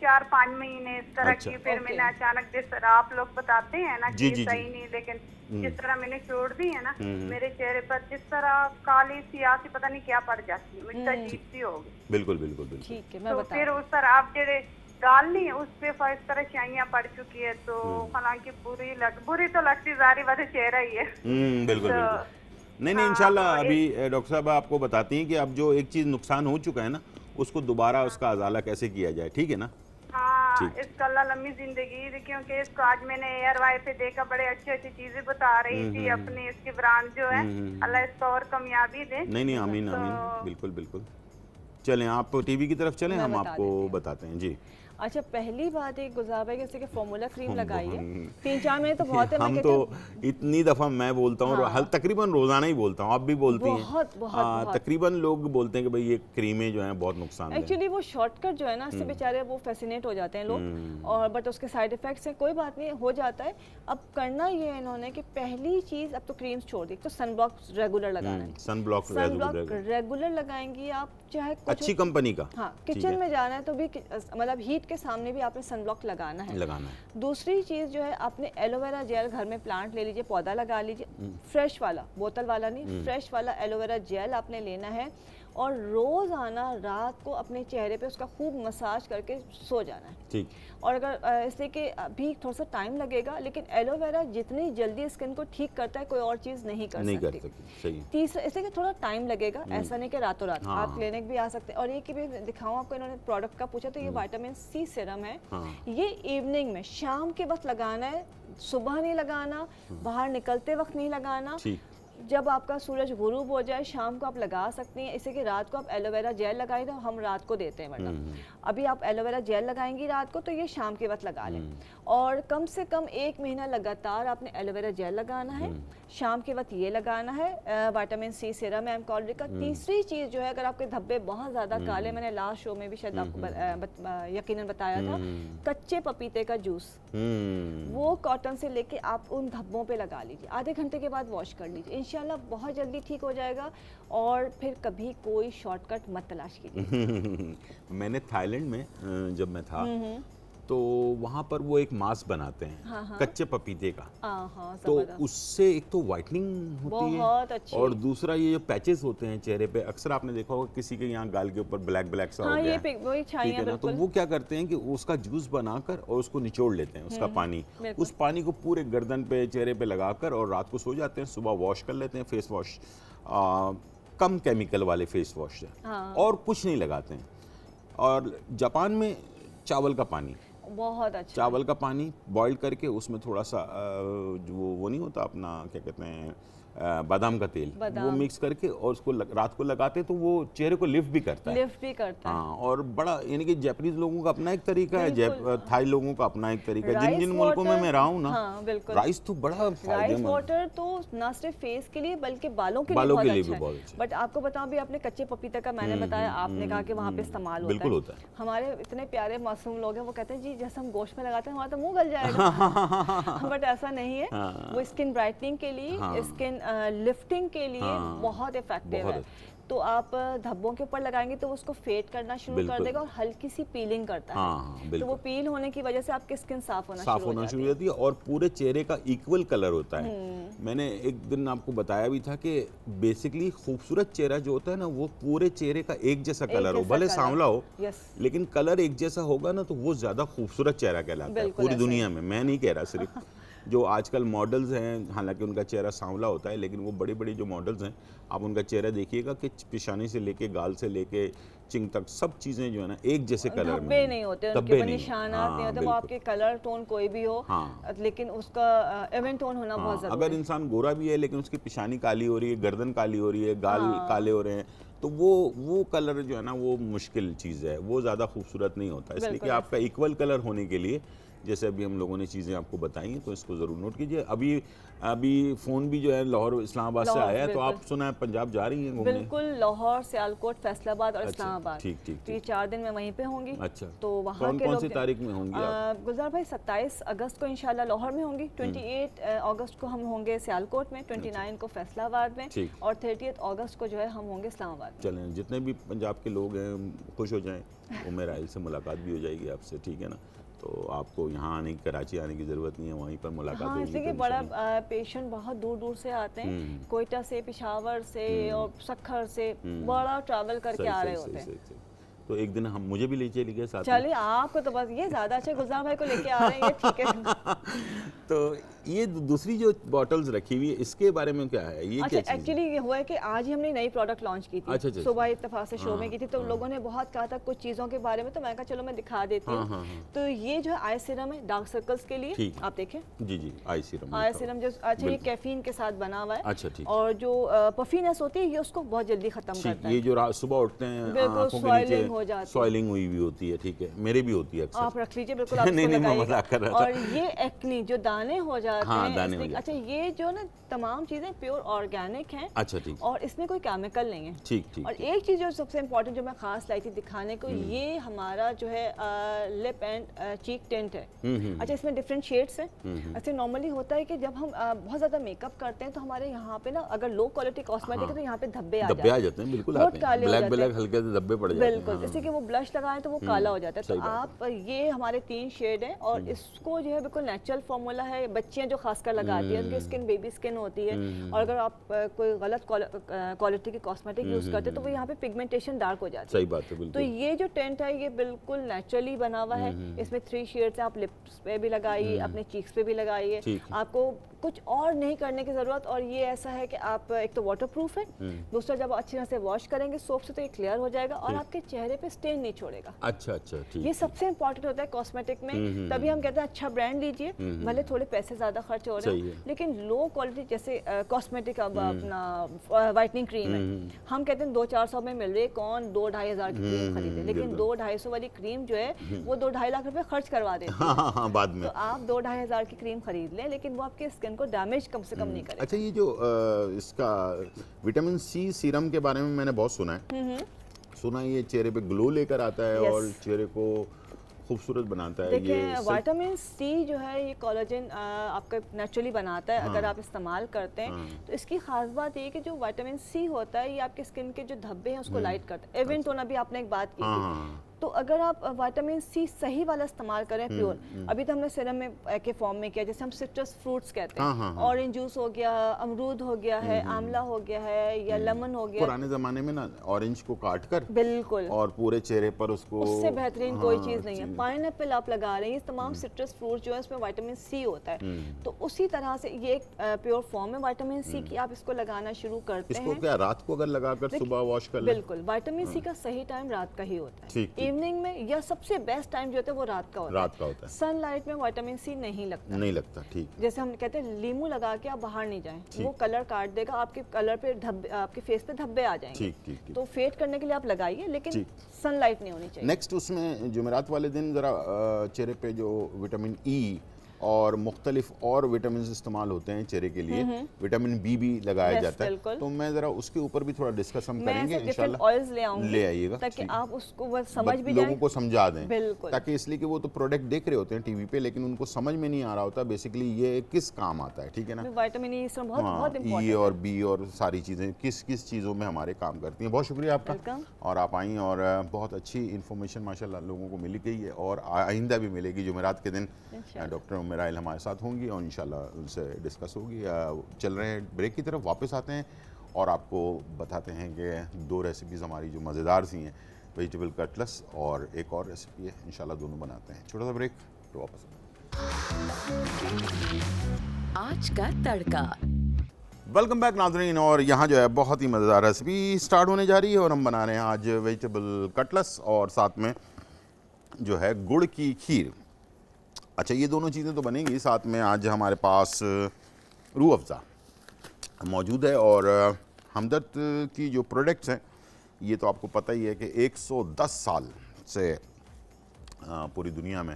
[SPEAKER 4] 4-5 महीने इस तरह
[SPEAKER 2] अच्छा।
[SPEAKER 4] की, फिर
[SPEAKER 3] ओके।
[SPEAKER 4] मैंने अचानक, जिस तरह आप लोग बताते हैं ना
[SPEAKER 2] जी,
[SPEAKER 4] कि
[SPEAKER 2] जी,
[SPEAKER 4] सही
[SPEAKER 2] जी।
[SPEAKER 4] नहीं, लेकिन जिस तरह मैंने छोड़ दी है ना,
[SPEAKER 2] हम्म।
[SPEAKER 4] मेरे चेहरे पर जिस तरह काली सियासी पता नहीं क्या पड़ जाती है, मुझे अजीब सी हो गई।
[SPEAKER 2] बिल्कुल बिल्कुल बिल्कुल।
[SPEAKER 3] ठीक है, मैं
[SPEAKER 4] तो
[SPEAKER 3] बता
[SPEAKER 4] फिर
[SPEAKER 3] रही
[SPEAKER 4] उस तरह आप जेड़े गाल नहीं है उस पे इस तरह शाइयां पड़ चुकी है, तो हालांकि बुरी तो लगती, जारी बात है, चेहरा ही है।
[SPEAKER 2] बिल्कुल
[SPEAKER 4] तो-
[SPEAKER 2] बिल्कुल। नहीं नहीं,
[SPEAKER 4] हाँ,
[SPEAKER 2] इंशाल्लाह
[SPEAKER 4] तो
[SPEAKER 2] अभी डॉक्टर साहब आपको बताती हैं कि अब जो एक चीज़ नुकसान हो चुका है ना, उसको दोबारा उसका अजाला कैसे किया जाए, ठीक है ना?
[SPEAKER 4] हाँ,
[SPEAKER 2] ठीक।
[SPEAKER 4] इसका अल्लाह लंबी जिंदगी दे, क्योंकि इसको आज मैंने एयर वाई पे देखा, बड़े अच्छी अच्छी चीजें बता रही थी अपनी, इसकी ब्रांड जो है, अल्लाह इसको और कामयाबी दे।
[SPEAKER 2] नहीं नहीं, आमीन
[SPEAKER 4] तो-
[SPEAKER 2] आमीन, बिल्कुल बिल्कुल। चलें आप टीवी की तरफ चलें,
[SPEAKER 3] मैं
[SPEAKER 2] हम
[SPEAKER 3] बता
[SPEAKER 2] आपको
[SPEAKER 3] देती हूँ।
[SPEAKER 2] बताते हैं जी।
[SPEAKER 3] अच्छा, पहली बात एक गुजार भाई जैसे कि फॉर्मूला क्रीम
[SPEAKER 2] हम
[SPEAKER 3] लगाई है,
[SPEAKER 2] बहुत-
[SPEAKER 3] 3-4 महीने तो बहुत है। मैं
[SPEAKER 2] हम
[SPEAKER 3] कहती
[SPEAKER 2] तो
[SPEAKER 3] हूँ
[SPEAKER 2] इतनी दफ़ा मैं बोलता हूँ,
[SPEAKER 3] हाँ।
[SPEAKER 2] हर तकरीबन रोज़ाना ही बोलता हूँ, आप भी बोलती हैं।
[SPEAKER 3] बहुत बहुत
[SPEAKER 2] तकरीबन लोग बोलते हैं कि भाई ये क्रीमें जो हैं बहुत नुकसानदेह हैं।
[SPEAKER 3] एक्चुअली वो शॉर्टकट जो है ना, इससे बेचारे वो फैसिनेट हो जाते हैं लोग, और बट उसके साइड इफेक्ट्स हैं, कोई बात नहीं, हो जाता है। अब करना ये है इन्होंने कि पहली चीज़, अब तो क्रीम्स छोड़ दी, तो सन ब्लॉक रेगुलर लगाना है।
[SPEAKER 2] Sun block
[SPEAKER 3] sun block regular लगाएंगी आप, चाहे कुछ
[SPEAKER 2] अच्छी कंपनी का।
[SPEAKER 3] हाँ,
[SPEAKER 2] ठीक
[SPEAKER 3] किचन
[SPEAKER 2] है।
[SPEAKER 3] में जाना है तो भी मतलब हीट के सामने भी आपने सन ब्लॉक लगाना है।
[SPEAKER 2] लगाना है।
[SPEAKER 3] दूसरी चीज़ जो है, आपने एलोवेरा जेल घर में प्लांट ले लीजिए, पौधा लगा लीजिए, फ्रेश वाला, बोतल वाला नहीं, फ्रेश वाला एलोवेरा जेल आपने लेना है, और रोज़ आना रात को अपने चेहरे पे उसका खूब मसाज करके सो जाना है।
[SPEAKER 2] ठीक।
[SPEAKER 3] और अगर इसलिए कि अभी थोड़ा सा टाइम लगेगा, लेकिन एलोवेरा जितनी जल्दी स्किन को ठीक करता है कोई और चीज़ नहीं कर
[SPEAKER 2] नहीं कर
[SPEAKER 3] सकती।
[SPEAKER 2] सकती, सही।
[SPEAKER 3] तीसरा, इसलिए कि थोड़ा टाइम लगेगा, ऐसा नहीं कि रातों रात।
[SPEAKER 2] हाँ।
[SPEAKER 3] आप क्लिनिक भी आ सकते हैं। और ये कि भी दिखाऊं आपको, इन्होंने प्रोडक्ट का पूछा तो ये विटामिन सी सीरम है।
[SPEAKER 2] हाँ।
[SPEAKER 3] ये इवनिंग में, शाम के वक्त लगाना है, सुबह नहीं लगाना, बाहर निकलते वक्त नहीं लगाना।
[SPEAKER 2] ठीक।
[SPEAKER 3] जब आपका सूरज गुरूब हो जाए शाम को आप लगा सकती हैं। इससे कि रात को आप एलोवेरा जेल लगाएं, तो हम रात को देते हैं, वरना अभी आप एलोवेरा जेल लगाएंगी रात को, तो ये शाम के वक्त लगा लें। और कम से कम 1 महीना लगातार आपने एलोवेरा जेल लगाना है, शाम के वक्त ये लगाना है, विटामिन सी सीरम है एमकॉलरी का। तीसरी चीज़ जो है, अगर आपके धब्बे बहुत ज़्यादा काले, मैंने लास्ट शो में भी शायद आपको यकीनन बताया था, कच्चे पपीते का जूस, वो कॉटन से लेके आप उन धब्बों पे लगा लीजिए, आधे घंटे के बाद वॉश कर लीजिए, इंशाल्लाह बहुत जल्दी ठीक हो जाएगा। और फिर कभी कोई शॉर्टकट मत तलाश कीजिए।
[SPEAKER 2] मैंने थाईलैंड में जब मैं था तो वहाँ पर वो एक मास्क बनाते हैं कच्चे पपीते का।
[SPEAKER 3] हाँ,
[SPEAKER 2] तो
[SPEAKER 3] ज़बरदस्त।
[SPEAKER 2] उससे एक तो वाइटनिंग होती
[SPEAKER 3] बहुत
[SPEAKER 2] है,
[SPEAKER 3] अच्छी।
[SPEAKER 2] और दूसरा ये जो पैचेस होते हैं चेहरे पे, अक्सर आपने देखा होगा किसी के यहाँ गाल के ऊपर ब्लैक ब्लैक सा हो
[SPEAKER 3] हाँ,
[SPEAKER 2] गया
[SPEAKER 3] ये
[SPEAKER 2] है,
[SPEAKER 3] वही
[SPEAKER 2] ठीक
[SPEAKER 3] छाइयाँ
[SPEAKER 2] है ना। तो
[SPEAKER 3] बिल्कुल।
[SPEAKER 2] वो क्या करते हैं कि उसका जूस बनाकर और उसको निचोड़ लेते हैं, उसका पानी,
[SPEAKER 3] बिल्कुल।
[SPEAKER 2] उस पानी को पूरे गर्दन पे चेहरे पे लगाकर और रात को सो जाते हैं, सुबह वॉश कर लेते हैं, फेस वॉश, कम केमिकल वाले फेस वॉश है,
[SPEAKER 3] हाँ।
[SPEAKER 2] और कुछ नहीं लगाते हैं। और जापान में चावल का पानी,
[SPEAKER 3] बहुत अच्छा।
[SPEAKER 2] चावल का पानी बॉईल करके उसमें थोड़ा सा जो वो नहीं होता अपना, क्या कहते हैं, बादाम का तेल, वो मिक्स करके और उसको रात को लगाते हैं, तो वो चेहरे को लिफ्ट भी करता है।
[SPEAKER 3] लिफ्ट भी करता है।
[SPEAKER 2] हाँ, और बड़ा, यानी कि जापानीज लोगों का अपना एक तरीका है, थाई लोगों का अपना एक तरीका है। जिन जिन मुल्कों में मैं रहा हूँ ना,
[SPEAKER 3] हाँ, बिल्कुल।
[SPEAKER 2] राइस तो बड़ा
[SPEAKER 3] राइस
[SPEAKER 2] फायदेमंद।
[SPEAKER 3] वाटर तो ना सिर्फ फेस के लिए बल्कि बालों के लिए
[SPEAKER 2] बालों
[SPEAKER 3] बहुत
[SPEAKER 2] के लिए
[SPEAKER 3] अच्छा
[SPEAKER 2] भी बहुत
[SPEAKER 3] है।
[SPEAKER 2] अच्छा है।
[SPEAKER 3] बट आपको बताऊं, भी आपने कच्चे पपीते का मैंने बताया, आपने कहा कि वहाँ पे इस्तेमाल होता है।
[SPEAKER 2] बिल्कुल होता है।
[SPEAKER 3] हमारे इतने प्यारे मासूम लोग हैं, वो कहते हैं जी जैसे हम गोश्त में लगाते हैं हमारा तो मुंह गल जाएगा। बट ऐसा नहीं है, वो स्किन ब्राइटनिंग के लिए, स्किन लिफ्टिंग के लिए
[SPEAKER 2] हाँ,
[SPEAKER 3] बहुत इफेक्टिव
[SPEAKER 2] बहुत
[SPEAKER 3] है। तो आप धब्बों के ऊपर लगाएंगे तो उसको फेड करना शुरू कर
[SPEAKER 2] बिल्कुल।
[SPEAKER 3] देगा और हल्की सी पीलिंग करता है।
[SPEAKER 2] हाँ,
[SPEAKER 3] तो वो
[SPEAKER 2] बिल्कुल।
[SPEAKER 3] पील होने की वजह से आपकी स्किन साफ होना
[SPEAKER 2] साफ
[SPEAKER 3] शुरू
[SPEAKER 2] होना
[SPEAKER 3] हो
[SPEAKER 2] शुरू
[SPEAKER 3] जाती
[SPEAKER 2] हो जाती है और पूरे चेहरे का इक्वल कलर होता है। मैंने एक दिन आपको बताया भी था कि बेसिकली खूबसूरत चेहरा जो होता है ना वो पूरे चेहरे का एक जैसा कलर हो,
[SPEAKER 3] जैसा
[SPEAKER 2] भले
[SPEAKER 3] कलर।
[SPEAKER 2] सांवला हो,
[SPEAKER 3] यस,
[SPEAKER 2] लेकिन कलर एक जैसा होगा ना तो वो ज्यादा खूबसूरत चेहरा कहलाता है
[SPEAKER 3] बिल्कुल
[SPEAKER 2] पूरी
[SPEAKER 3] ऐसा ही।
[SPEAKER 2] दुनिया में। मैं नहीं कह रहा सिर्फ जो आजकल मॉडल्स हैं, हालांकि उनका चेहरा सांवला होता है, लेकिन वो बड़ी बड़ी जो मॉडल्स हैं आप उनका चेहरा देखिएगा कि पिशानी से लेके गाल से लेके चिंग तक सब चीजें जो है ना एक जैसे कलर में
[SPEAKER 3] धब्बे नहीं होते, उनके
[SPEAKER 2] धब्बे
[SPEAKER 3] ऊपर
[SPEAKER 2] नहीं
[SPEAKER 3] निशानात नहीं
[SPEAKER 2] हाँ,
[SPEAKER 3] होते। वो
[SPEAKER 2] बिल्कुल।
[SPEAKER 3] आपके कलर टोन कोई भी हो,
[SPEAKER 2] हाँ।
[SPEAKER 3] लेकिन उसका इवन टोन होना बहुत
[SPEAKER 2] हाँ,
[SPEAKER 3] जरूरी
[SPEAKER 2] अगर
[SPEAKER 3] है।
[SPEAKER 2] इंसान गोरा भी है लेकिन उसकी पिशानी काली हो रही है, गर्दन काली हो रही है, गाल
[SPEAKER 3] हाँ।
[SPEAKER 2] काले हो रहे हैं, तो वो कलर जो है ना वो मुश्किल चीज़ है, वो ज़्यादा खूबसूरत नहीं होता। इसलिए
[SPEAKER 3] बिल्कुल
[SPEAKER 2] कि आपका इक्वल कलर होने के लिए जैसे अभी हम लोगों ने चीज़ें आपको बताई हैं तो इसको ज़रूर नोट कीजिए। अभी अभी फ़ोन भी जो है लाहौर इस्लामाबाद से
[SPEAKER 3] लाहौर,
[SPEAKER 2] आया है, तो
[SPEAKER 3] बिल्कुल।
[SPEAKER 2] आप सुना है पंजाब जा रही हैं घूमने?
[SPEAKER 3] बिल्कुल, लाहौर, सियालकोट, फैसलाबाद और
[SPEAKER 2] अच्छा,
[SPEAKER 3] इस्लामाबाद।
[SPEAKER 2] ठीक, ठीक,
[SPEAKER 3] तो ये
[SPEAKER 2] ठीक।
[SPEAKER 3] 4 दिन मैं वहीं पे होंगी।
[SPEAKER 2] अच्छा,
[SPEAKER 3] तो वहाँ
[SPEAKER 2] कौन
[SPEAKER 3] के
[SPEAKER 2] कौन
[SPEAKER 3] लोग
[SPEAKER 2] सी तारीख में होंगी आप?
[SPEAKER 3] गुलजार भाई 27 अगस्त को इंशाल्लाह लाहौर में होंगी, 28 अगस्त को हम होंगे सियालकोट में, 29 को फैसलाबाद में
[SPEAKER 2] ठीक।
[SPEAKER 3] और 30 अगस्त को जो है हम होंगे इस्लामाबाद में।
[SPEAKER 2] चलें, जितने भी पंजाब के लोग हैं खुश हो जाएं, उमेर आइल से मुलाकात भी हो जाएगी आपसे, ठीक है ना? तो आपको यहाँ आने की, कराची आने की ज़रूरत नहीं है, वहीं पर मुलाकात
[SPEAKER 3] हाँ,
[SPEAKER 2] होगी।
[SPEAKER 3] इसलिए कि
[SPEAKER 2] तो
[SPEAKER 3] बड़ा
[SPEAKER 2] इंशाल्लाह।
[SPEAKER 3] पेशेंट बहुत दूर दूर से आते हैं, कोयटा से, पिशावर से और सखर से बड़ा ट्रैवल करके
[SPEAKER 2] सही,
[SPEAKER 3] आ
[SPEAKER 2] सही,
[SPEAKER 3] रहे
[SPEAKER 2] सही,
[SPEAKER 3] होते हैं।
[SPEAKER 2] सही, सही। तो एक दिन हम मुझे भी ले चलिए साथ में।
[SPEAKER 3] चलिए, आपको तो बस ये ज्यादा अच्छा, गुलजार भाई को लेके आ रहे हैं, ये ठीक है।
[SPEAKER 2] तो ये दूसरी जो बॉटल्स रखी हुई है इसके बारे में क्या है, ये
[SPEAKER 3] अच्छा,
[SPEAKER 2] क्या चीज़ है?
[SPEAKER 3] एक्चुअली ये हुआ है कि आज ही हमने नई प्रोडक्ट लॉन्च की थी।
[SPEAKER 2] अच्छा, अच्छा,
[SPEAKER 3] सुबह इत्तेफाक से शो
[SPEAKER 2] हाँ,
[SPEAKER 3] में की थी, तो लोगों ने बहुत कहा था कुछ चीज़ों के बारे में, तो मैं कहा चलो मैं दिखा देती
[SPEAKER 2] हाँ,
[SPEAKER 3] हूँ।
[SPEAKER 2] हाँ, हाँ।
[SPEAKER 3] तो ये जो है आई सीरम है डार्क सर्कल्स के लिए,
[SPEAKER 2] ठीक।
[SPEAKER 3] आप देखें
[SPEAKER 2] जी जी, आई सीरम
[SPEAKER 3] आई सीरम जो अच्छा ये
[SPEAKER 2] बिल्कुल।
[SPEAKER 3] कैफीन के साथ बना हुआ है।
[SPEAKER 2] अच्छा, ठीक।
[SPEAKER 3] और जो पफीनेस होती है ये उसको बहुत जल्दी खत्म
[SPEAKER 2] ठीक,
[SPEAKER 3] करता है।
[SPEAKER 2] ये जो सुबह उठते हैं
[SPEAKER 3] बिल्कुल,
[SPEAKER 2] आंखों के
[SPEAKER 3] swelling हो
[SPEAKER 2] नीचे
[SPEAKER 3] जाती है।
[SPEAKER 2] सॉइलिंग हुई हुई होती है, ठीक है, मेरे भी होती है अक्सर।
[SPEAKER 3] आप रख लीजिए, बिल्कुल आप
[SPEAKER 2] नहीं,
[SPEAKER 3] इसको
[SPEAKER 2] नहीं, मैं
[SPEAKER 3] लगाइएगा।
[SPEAKER 2] मजाक कर रहा था।
[SPEAKER 3] और ये एक्नी जो दाने हो जाते
[SPEAKER 2] हाँ,
[SPEAKER 3] हैं
[SPEAKER 2] दाने हो
[SPEAKER 3] इसमें-
[SPEAKER 2] जाते
[SPEAKER 3] अच्छा, ये जो ना तमाम चीज़ें प्योर ऑर्गेनिक हैं
[SPEAKER 2] अच्छा, ठीक
[SPEAKER 3] और इसमें कोई केमिकल नहीं है।
[SPEAKER 2] ठीक ठीक
[SPEAKER 3] और
[SPEAKER 2] ठीक।
[SPEAKER 3] एक चीज़ जो सबसे इम्पोर्टेंट जो मैं खास लाई थी दिखाने को, ये हमारा जो है लिप एंड चीक टेंट है। अच्छा, इसमें डिफरेंट शेड्स हैं। अच्छा, नॉर्मली होता है कि जब हम बहुत ज़्यादा मेकअप करते हैं तो हमारे यहाँ पे ना अगर लो क्वालिटी कॉस्मेटिक है तो यहाँ पे धब्बे
[SPEAKER 2] धब्बे आ जाते हैं, बिल्कुल
[SPEAKER 3] बहुत
[SPEAKER 2] आते हैं,
[SPEAKER 3] काले हो
[SPEAKER 2] ब्लैक
[SPEAKER 3] जाते
[SPEAKER 2] ब्लैक
[SPEAKER 3] हैं।
[SPEAKER 2] हल्के से धब्बे पड़ जाते हैं।
[SPEAKER 3] बिल्कुल,
[SPEAKER 2] हाँ,
[SPEAKER 3] जैसे कि वो ब्लश लगाएं तो वो काला हो जाता है। तो
[SPEAKER 2] सही बात
[SPEAKER 3] आप ये हमारे 3 शेड हैं और इसको जो है बिल्कुल नेचुरल फार्मूला है। बच्चियां जो खासकर लगाती है उनकी स्किन बेबी स्किन होती है, और अगर आप कोई गलत क्वालिटी की कॉस्मेटिक यूज करते हैं तो वो यहाँ पे पिगमेंटेशन डार्क हो जाती है।
[SPEAKER 2] सही बात है,
[SPEAKER 3] तो
[SPEAKER 2] बिल्कुल।
[SPEAKER 3] ये जो टेंट है ये बिल्कुल नेचुरली बना हुआ है। इसमें 3 शेड्स हैं, आप लिप्स पे भी लगाइए, अपने चीक्स पे भी लगाइए,
[SPEAKER 2] ठीक है।
[SPEAKER 3] आपको कुछ और नहीं करने की जरूरत। और ये ऐसा है कि आप एक तो वाटर प्रूफ है, दूसरा जब अच्छी तरह से वॉश करेंगे सोप से तो ये क्लियर हो जाएगा और आपके चेहरे पे स्टेन नहीं छोड़ेगा।
[SPEAKER 2] अच्छा अच्छा, ठीक।
[SPEAKER 3] ये सबसे इंपॉर्टेंट होता है कॉस्मेटिक में। तभी हम कहते हैं अच्छा ब्रांड लीजिए, भले थोड़े पैसे ज्यादा खर्च हो रहे
[SPEAKER 2] सही है।
[SPEAKER 3] हैं, लेकिन लो क्वालिटी जैसे कॉस्मेटिक अब अपना वाइटनिंग क्रीम है, हम कहते हैं 200-400 में मिल रही है, कौन 2-2.5 हज़ार की क्रीम खरीदे, लेकिन 200-250 वाली क्रीम जो है वो 2-2.5 लाख रुपए खर्च करवा देती है।
[SPEAKER 2] हाँ हाँ हाँ, बाद में।
[SPEAKER 3] तो आप 2-2.5 हज़ार की क्रीम खरीद लें, लेकिन वो आपकी स्किन को डैमेज कम से कम नहीं करेगा।
[SPEAKER 2] अच्छा, ये जो इसका विटामिन सी सीरम के बारे में मैंने बहुत सुना है। सुना है ये चेहरे पे ग्लो लेकर आता है
[SPEAKER 3] Yes.
[SPEAKER 2] और चेहरे को खूबसूरत बनाता है।
[SPEAKER 3] देखिए,
[SPEAKER 2] ये
[SPEAKER 3] विटामिन सी जो है ये कोलेजन आपका नेचुरली बनाता है। अगर आप इस्तेमाल करते हैं तो इसकी खास बात ये है कि जो विटामिन सी होता है ये आपके स्किन के जो धब्बे हैं उसको लाइट करता है। इवन टोन अभी आपने एक बात की थी,
[SPEAKER 2] हाँ,
[SPEAKER 3] तो अगर आप विटामिन सी सही वाला इस्तेमाल करें प्योर, अभी तो हमने सीरम में के फॉर्म में किया, जैसे हम सिट्रस फ्रूट्स कहते
[SPEAKER 2] हाँ,
[SPEAKER 3] हैं,
[SPEAKER 2] हाँ, हाँ।
[SPEAKER 3] ऑरेंज जूस हो गया, अमरूद हो गया है, आंवला हो गया है या लेमन हो गया।
[SPEAKER 2] पुराने जमाने में ना ऑरेंज को काट कर
[SPEAKER 3] बिल्कुल,
[SPEAKER 2] और पूरे चेहरे पर उसको,
[SPEAKER 3] उससे बेहतरीन कोई
[SPEAKER 2] हाँ,
[SPEAKER 3] चीज़ नहीं है। पाइनएप्पल आप लगा रहे हैं, ये तमाम सिट्रस फ्रूट जो है इसमें विटामिन सी होता है। तो उसी तरह से ये एक प्योर फॉर्म है विटामिन सी की, आप इसको लगाना शुरू करते
[SPEAKER 2] इसको
[SPEAKER 3] हैं।
[SPEAKER 2] क्या रात को अगर लगाकर सुबह वॉश कर ले?
[SPEAKER 3] बिल्कुल, विटामिन सी का सही टाइम रात का ही होता है।
[SPEAKER 2] ठीक, ठीक।
[SPEAKER 3] इवनिंग में या सबसे बेस्ट टाइम जो होता है वो रात का होता है।
[SPEAKER 2] रात का होता है,
[SPEAKER 3] सनलाइट में विटामिन सी नहीं लगता।
[SPEAKER 2] नहीं लगता, ठीक।
[SPEAKER 3] जैसे हम कहते हैं लीमू लगा के आप बाहर नहीं जाएं, वो कलर काट देगा, आपके कलर पे धब्बे, आपके फेस पे धब्बे आ जाएंगे।
[SPEAKER 2] ठीक ठीक ठीक।
[SPEAKER 3] तो फेड करने के लिए आप लगाइए, लेकिन
[SPEAKER 2] ठीक।
[SPEAKER 3] सनलाइट नहीं होनी चाहिए।
[SPEAKER 2] नेक्स्ट उसमें जुमेरात वाले दिन ज़रा चेहरे पे जो विटामिन ई और मुख्तलिफ और विटामिन इस्तेमाल होते हैं चेहरे के लिए, विटामिन बी भी लगाया
[SPEAKER 3] Yes,
[SPEAKER 2] जाता है।
[SPEAKER 3] बिल्कुल।
[SPEAKER 2] तो मैं ज़रा उसके ऊपर भी थोड़ा डिस्कस हम
[SPEAKER 3] मैं
[SPEAKER 2] करेंगे
[SPEAKER 3] ऐसे डिफरेंट
[SPEAKER 2] इंशाल्लाह।
[SPEAKER 3] ऑयल्स ले आऊंगी,
[SPEAKER 2] ले आइएगा
[SPEAKER 3] ताकि
[SPEAKER 2] ठीक।
[SPEAKER 3] आप उसको वो समझ भी
[SPEAKER 2] लोगों
[SPEAKER 3] जाएं।
[SPEAKER 2] को समझा दें,
[SPEAKER 3] बिल्कुल।
[SPEAKER 2] ताकि इसलिए कि वो तो प्रोडक्ट देख रहे होते हैं टीवी पे, लेकिन उनको समझ में नहीं आ रहा होता बेसिकली ये किस काम आता है, ठीक है ना।
[SPEAKER 3] विटामिन ई इसमें बहुत बहुत
[SPEAKER 2] ई
[SPEAKER 3] इंपॉर्टेंट
[SPEAKER 2] और
[SPEAKER 3] है।
[SPEAKER 2] बी और सारी चीज़ें किस किस चीज़ों में हमारे काम करती हैं। बहुत शुक्रिया आपका,
[SPEAKER 3] Welcome।
[SPEAKER 2] और आप आई और बहुत अच्छी इन्फॉर्मेशन माशाल्लाह लोगों को मिली गई है, और आइंदा भी मिलेगी। जुमेरात के दिन
[SPEAKER 3] इंशाल्लाह।
[SPEAKER 2] डॉक्टर उम्र आइल हमारे साथ होंगी और इंशाल्लाह उनसे डिस्कस होगी। चल रहे हैं ब्रेक की तरफ, वापस आते हैं और आपको बताते हैं कि 2 रेसिपीज़ हमारी जो मज़ेदार सी हैं, वेजिटेबल कटलेट्स और एक और रेसिपी है, इंशाल्लाह दोनों बनाते हैं। छोटा सा ब्रेक तो वापस।
[SPEAKER 1] आज का तड़का।
[SPEAKER 2] वेलकम बैक नाज़रीन, और यहाँ जो है बहुत ही मज़ेदार रेसिपी स्टार्ट होने जा रही है और हम बना रहे हैं आज वेजिटेबल कटलेट्स और साथ में जो है गुड़ की खीर। अच्छा, ये दोनों चीज़ें तो बनेंगी, साथ में आज हमारे पास रूह अफ़ज़ा मौजूद है। और हमदर्द की जो प्रोडक्ट्स हैं ये तो आपको पता ही है कि 110 साल से पूरी दुनिया में,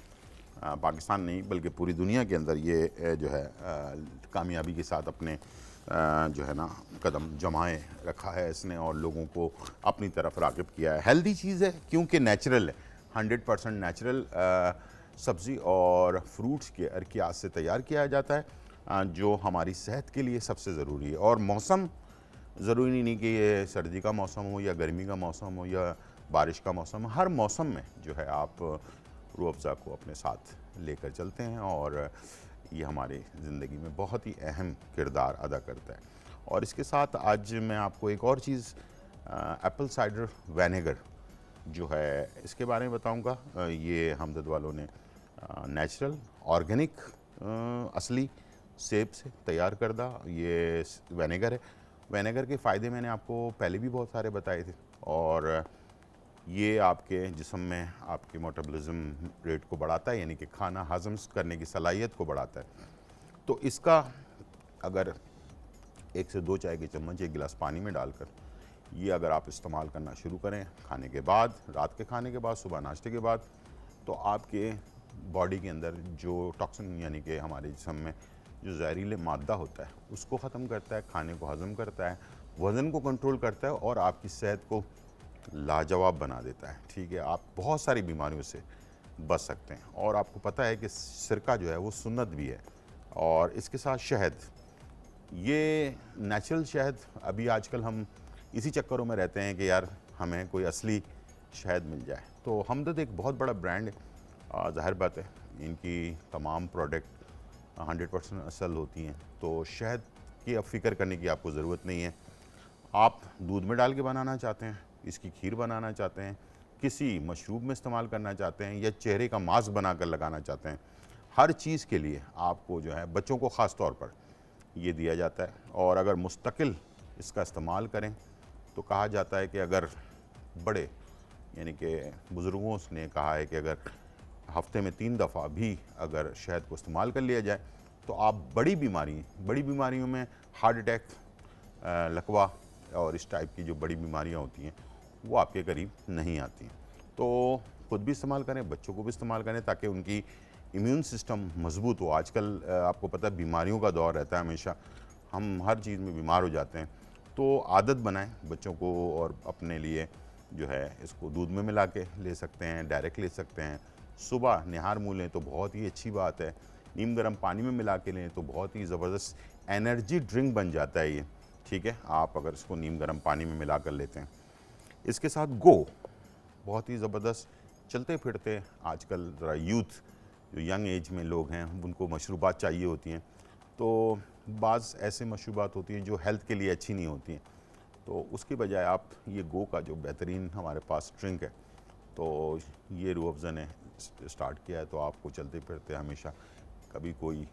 [SPEAKER 2] पाकिस्तान नहीं बल्कि पूरी दुनिया के अंदर ये जो है कामयाबी के साथ अपने जो है ना कदम जमाए रखा है इसने, और लोगों को अपनी तरफ राग़िब किया है। हेल्दी चीज़ है क्योंकि नेचुरल है, 100% नेचुरल सब्ज़ी और फ्रूट्स के अरकियात से तैयार किया जाता है, जो हमारी सेहत के लिए सबसे ज़रूरी है। और मौसम ज़रूरी नहीं कि ये सर्दी का मौसम हो या गर्मी का मौसम हो या बारिश का मौसम, हर मौसम में जो है आप रूह अफ़ज़ा को अपने साथ लेकर चलते हैं, और ये हमारी ज़िंदगी में बहुत ही अहम किरदार अदा करता है। और इसके साथ आज मैं आपको एक और चीज़ एप्पल साइडर विनेगर जो है इसके बारे में बताऊंगा। ये हमदर्द वालों ने नेचुरल ऑर्गेनिक असली सेब से तैयार करदा ये विनेगर है। विनेगर के फ़ायदे मैंने आपको पहले भी बहुत सारे बताए थे, और ये आपके जिस्म में आपके मेटाबॉलिज्म रेट को बढ़ाता है, यानी कि खाना हज़म करने की सलाहियत को बढ़ाता है। तो इसका अगर 1 से 2 चाय के चम्मच 1 गिलास पानी में डालकर ये अगर आप इस्तेमाल करना शुरू करें खाने के बाद, रात के खाने के बाद, सुबह नाश्ते के बाद, तो आपके बॉडी के अंदर जो टॉक्सिन यानी कि हमारे जिस्म में जो जहरीले मादा होता है उसको ख़त्म करता है, खाने को हज़म करता है, वज़न को कंट्रोल करता है और आपकी सेहत को लाजवाब बना देता है। ठीक है, आप बहुत सारी बीमारियों से बच सकते हैं। और आपको पता है कि सिरका जो है वो सुन्नत भी है, और इसके साथ शहद, ये नेचुरल शहद, अभी आजकल हम इसी चक्करों में रहते हैं कि यार हमें कोई असली शहद मिल जाए। तो हमदर्द एक बहुत बड़ा ब्रांड है, ज़ाहिर बात है इनकी तमाम प्रोडक्ट 100% असल होती हैं, तो शहद की अब फ़िक्र करने की आपको ज़रूरत नहीं है। आप दूध में डाल के बनाना चाहते हैं, इसकी खीर बनाना चाहते हैं, किसी मशरूब में इस्तेमाल करना चाहते हैं, या चेहरे का मास्क बनाकर लगाना चाहते हैं, हर चीज़ के लिए आपको जो है बच्चों को ख़ास तौर पर ये दिया जाता है। और अगर मुस्तकिल इसका इस्तेमाल करें तो कहा जाता है कि अगर बड़े यानी कि बुज़ुर्गों ने कहा है कि अगर हफ्ते में 3 दफ़ा भी अगर शहद को इस्तेमाल कर लिया जाए तो आप बड़ी बीमारियों में हार्ट अटैक, लकवा और इस टाइप की जो बड़ी बीमारियां होती हैं वो आपके करीब नहीं आती। तो खुद भी इस्तेमाल करें, बच्चों को भी इस्तेमाल करें, ताकि उनकी इम्यून सिस्टम मजबूत हो। आजकल आपको पता है बीमारियों का दौर रहता है, हमेशा हम हर चीज़ में बीमार हो जाते हैं। तो आदत बनाएं बच्चों को, और अपने लिए जो है इसको दूध में मिला के ले सकते हैं, डायरेक्ट ले सकते हैं, सुबह निहार मुँह लें तो बहुत ही अच्छी बात है, नीम गर्म पानी में मिला के लें तो बहुत ही ज़बरदस्त एनर्जी ड्रिंक बन जाता है ये। ठीक है, आप अगर इसको नीम गर्म पानी में मिला कर लेते हैं। इसके साथ गो बहुत ही ज़बरदस्त, चलते फिरते आजकल ज़रा यूथ जो यंग एज में लोग हैं उनको मशरूबात चाहिए होती हैं, तो बाज़ ऐसे मशरूबात होती हैं जो हेल्थ के लिए अच्छी नहीं होती हैं, तो उसकी बजाय आप ये गो का जो बेहतरीन हमारे पास ड्रिंक है, तो ये रूह अफ़ज़ा ने स्टार्ट किया है। तो आपको चलते फिरते हमेशा कभी कोई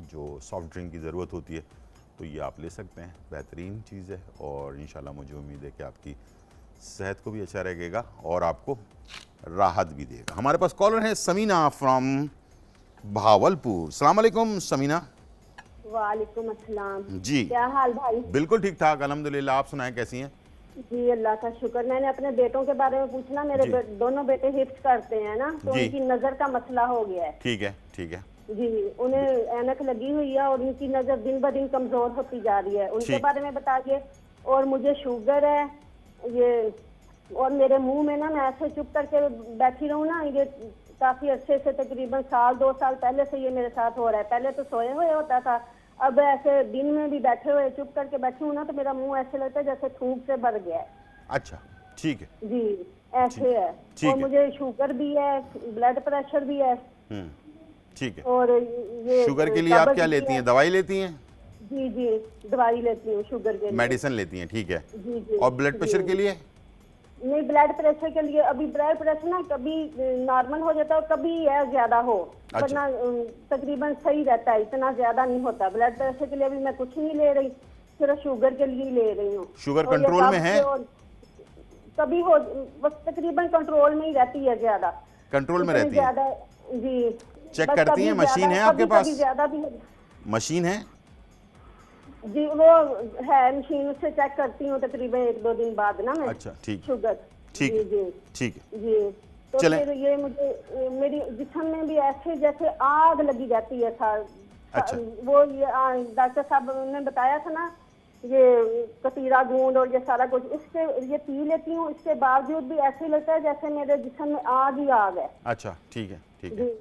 [SPEAKER 2] जो सॉफ्ट ड्रिंक की ज़रूरत होती है तो ये आप ले सकते हैं, बेहतरीन चीज़ है। और इंशाल्लाह मुझे उम्मीद है कि आपकी सेहत को भी अच्छा रहेगा और आपको राहत भी देगा। हमारे पास कॉलर है समीना फ्रॉम भावलपुर। सलाम अलैकुम समीना।
[SPEAKER 5] वालेकुम अस्सलाम
[SPEAKER 2] जी,
[SPEAKER 5] क्या हाल भाई?
[SPEAKER 2] बिल्कुल ठीक ठाक अल्हम्दुलिल्लाह, आप सुनाएं कैसी हैं?
[SPEAKER 5] जी अल्लाह का शुक्र। मैंने अपने बेटों के बारे में पूछना, मेरे दोनों बेटे हिफ्ज करते हैं ना, तो
[SPEAKER 2] जी।
[SPEAKER 5] उनकी नजर का मसला हो गया है।
[SPEAKER 2] ठीक है ठीक है।
[SPEAKER 5] जी, उन्हें ऐनक लगी हुई है और उनकी नजर दिन ब दिन कमजोर होती जा रही है, उनके
[SPEAKER 2] ठीक।
[SPEAKER 5] बारे में बताइए। और मुझे शुगर है ये, और मेरे मुंह में ना मैं ऐसे चुप करके बैठी रहूं ना, ये काफी अच्छे से तकरीबन 1-2 साल पहले से ये मेरे साथ हो रहा है। पहले तो सोए हुए होता था, अब ऐसे दिन में भी बैठे हुए चुप करके बैठी हूँ ना तो मेरा मुंह ऐसे लगता है जैसे थूक से भर गया है।
[SPEAKER 2] अच्छा, ठीक है।
[SPEAKER 5] जी, ऐसे है।
[SPEAKER 2] ठीक
[SPEAKER 5] और
[SPEAKER 2] है।
[SPEAKER 5] मुझे शुगर भी है, ब्लड प्रेशर भी है,
[SPEAKER 2] ठीक है।
[SPEAKER 5] और ये
[SPEAKER 2] शुगर के लिए आप
[SPEAKER 5] कब्ज
[SPEAKER 2] क्या
[SPEAKER 5] भी
[SPEAKER 2] लेती
[SPEAKER 5] है।
[SPEAKER 2] हैं? दवाई लेती हैं?
[SPEAKER 5] जी जी, दवाई लेती हूँ शुगर के लिए।
[SPEAKER 2] मेडिसिन लेती हैं, ठीक है।
[SPEAKER 5] जी जी।
[SPEAKER 2] और ब्लड प्रेशर
[SPEAKER 5] जी।
[SPEAKER 2] के लिए?
[SPEAKER 5] नहीं, ब्लड प्रेशर के लिए अभी ब्लड प्रेशर ना कभी नॉर्मल हो जाता है, कभी है ज्यादा हो,
[SPEAKER 2] अच्छा।
[SPEAKER 5] वरना तकरीबन सही रहता है, इतना ज्यादा नहीं होता। ब्लड प्रेशर के लिए अभी मैं कुछ नहीं ले रही, सिर्फ शुगर के लिए ले रही हूँ।
[SPEAKER 2] शुगर
[SPEAKER 5] और ये
[SPEAKER 2] कंट्रोल में
[SPEAKER 5] कब्ज
[SPEAKER 2] है?
[SPEAKER 5] और कभी हो, बस तकरीबन कंट्रोल में ही रहती है ज्यादा।
[SPEAKER 2] कंट्रोल में
[SPEAKER 5] इतनी
[SPEAKER 2] रहती है?
[SPEAKER 5] ज्यादा जी।
[SPEAKER 2] चेक
[SPEAKER 5] बस
[SPEAKER 2] करती
[SPEAKER 5] कभी
[SPEAKER 2] हैं? मशीन
[SPEAKER 5] ज्यादा
[SPEAKER 2] है आपके
[SPEAKER 5] कभी
[SPEAKER 2] पास?
[SPEAKER 5] कभी ज्यादा भी
[SPEAKER 2] मशीन है?
[SPEAKER 5] जी, वो है मशीन से चेक करती हूँ तकरीबन 1-2 दिन बाद ना मैं।
[SPEAKER 2] अच्छा, ठीक।
[SPEAKER 5] शुगर।
[SPEAKER 2] ठीक
[SPEAKER 5] जी
[SPEAKER 2] है,
[SPEAKER 5] जी
[SPEAKER 2] ठीक है।
[SPEAKER 5] जी। तो
[SPEAKER 2] चलें।
[SPEAKER 5] फिर ये मुझे मेरी जिस्म में भी ऐसे जैसे आग लगी जाती है सर।
[SPEAKER 2] अच्छा।
[SPEAKER 5] वो ये डॉक्टर साहब ने बताया था ना, ये कतीरा गूंद और ये सारा कुछ, इससे ये पी लेती हूँ, इसके बावजूद भी ऐसे ही लगता है जैसे मेरे जिस्म में आग ही आग है।
[SPEAKER 2] अच्छा, ठीक है, ठीक है,
[SPEAKER 5] जी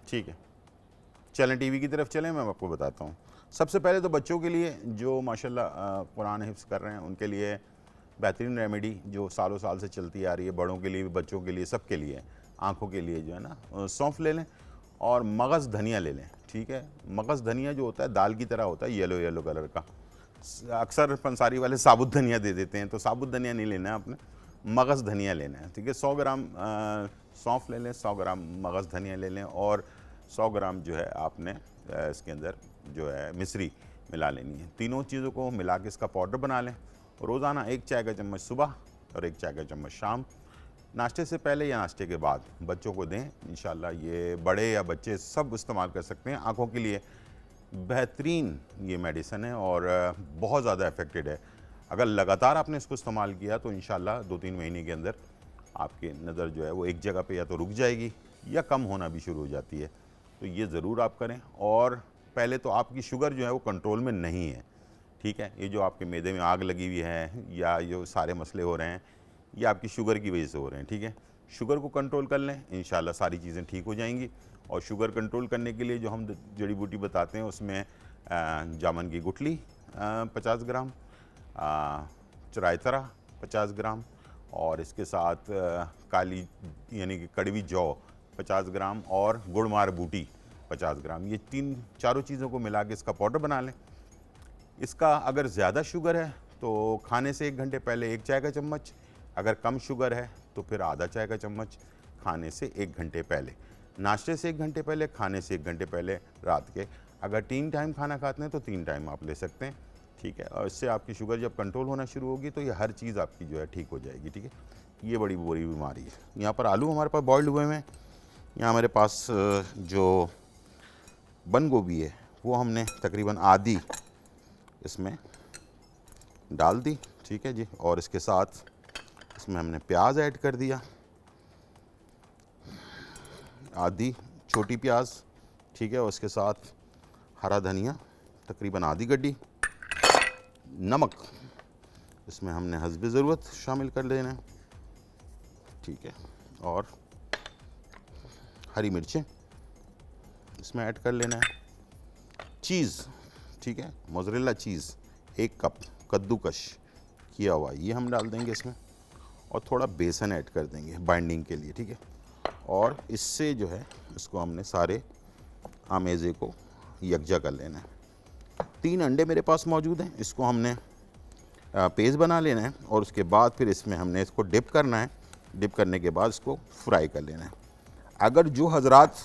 [SPEAKER 2] ठीक है। चलें टीवी की तरफ चलें, मैं आपको बताता हूँ। सबसे पहले तो बच्चों के लिए जो माशाल्लाह कुरान हिफ्ज़ कर रहे हैं उनके लिए बेहतरीन रेमेडी जो सालों साल से चलती आ रही है, बड़ों के लिए भी, बच्चों के लिए, सबके लिए, आँखों के लिए जो है ना, सौंफ ले लें और मगज़ धनिया ले लें, ठीक है। मगज़ धनिया जो होता है दाल की तरह होता है, येलो येलो कलर का। अक्सर पंसारी वाले साबुत धनिया दे देते हैं, तो साबुत धनिया नहीं लेना है आपने, मगज़ धनिया लेना है, ठीक है। 100 ग्राम सौंफ ले लें, 100 ग्राम मगज़ धनिया ले लें और 100 ग्राम जो है आपने इसके अंदर जो है मिश्री मिला लेनी है। तीनों चीज़ों को मिला के इसका पाउडर बना लें। रोज़ाना 1 चाय का चम्मच सुबह और 1 चाय का चम्मच शाम, नाश्ते से पहले या नाश्ते के बाद बच्चों को दें। इंशाल्लाह ये बड़े या बच्चे सब इस्तेमाल कर सकते हैं। आँखों के लिए बेहतरीन ये मेडिसिन है और बहुत ज़्यादा इफ़ेक्टेड है। अगर लगातार आपने इसको इस्तेमाल किया तो इंशाल्लाह 2-3 महीने के अंदर आपकी नज़र जो है वो एक जगह पे या तो रुक जाएगी या कम होना भी शुरू हो जाती है। तो ये ज़रूर आप करें। और पहले तो आपकी शुगर जो है वो कंट्रोल में नहीं है, ठीक है। ये जो आपके मैदे में आग लगी हुई है या जो सारे मसले हो रहे हैं ये आपकी शुगर की वजह से हो रहे हैं, ठीक है। शुगर को कंट्रोल कर लें, इंशाल्लाह सारी चीज़ें ठीक हो जाएंगी। और शुगर कंट्रोल करने के लिए जो हम जड़ी बूटी बताते हैं उसमें जामुन की गुठली 50 ग्राम, चरायतरा 50 ग्राम और इसके साथ काली यानी कि कड़वी जौ 50 ग्राम और गुड़मार बूटी 50 ग्राम, ये चारों चीज़ों को मिला के इसका पाउडर बना लें। इसका अगर ज़्यादा शुगर है तो खाने से 1 घंटे पहले 1 चाय का चम्मच, अगर कम शुगर है तो फिर आधा चाय का चम्मच खाने से 1 घंटे पहले, नाश्ते से 1 घंटे पहले, खाने से 1 घंटे पहले रात के। अगर 3 टाइम खाना खाते हैं तो 3 टाइम आप ले सकते हैं, ठीक है। और इससे आपकी शुगर जब कंट्रोल होना शुरू होगी तो ये हर चीज़ आपकी जो है ठीक हो जाएगी, ठीक है। ये बड़ी बुरी बीमारी है। यहाँ पर आलू हमारे पास बॉइल्ड हुए हैं, यहाँ हमारे पास जो बंद गोभी है वो हमने तकरीबन आधी इसमें डाल दी, ठीक है जी। और इसके साथ इसमें हमने प्याज ऐड कर दिया, आधी छोटी प्याज, ठीक है। और उसके साथ हरा धनिया तकरीबन आधी गड्डी, नमक इसमें हमने हस्बे ज़रूरत शामिल कर लेना है, ठीक है। और हरी मिर्चें इसमें ऐड कर लेना है, चीज़, ठीक है, मोज़रेला चीज़ 1 कप कद्दूकश किया हुआ ये हम डाल देंगे इसमें और थोड़ा बेसन ऐड कर देंगे बाइंडिंग के लिए, ठीक है। और इससे जो है इसको हमने सारे आमेज़े को यकजा कर लेना है। 3 अंडे मेरे पास मौजूद हैं, इसको हमने पेस्ट बना लेना है और उसके बाद फिर इसमें हमने इसको डिप करना है। डिप करने के बाद इसको फ्राई कर लेना है। अगर जो हजरात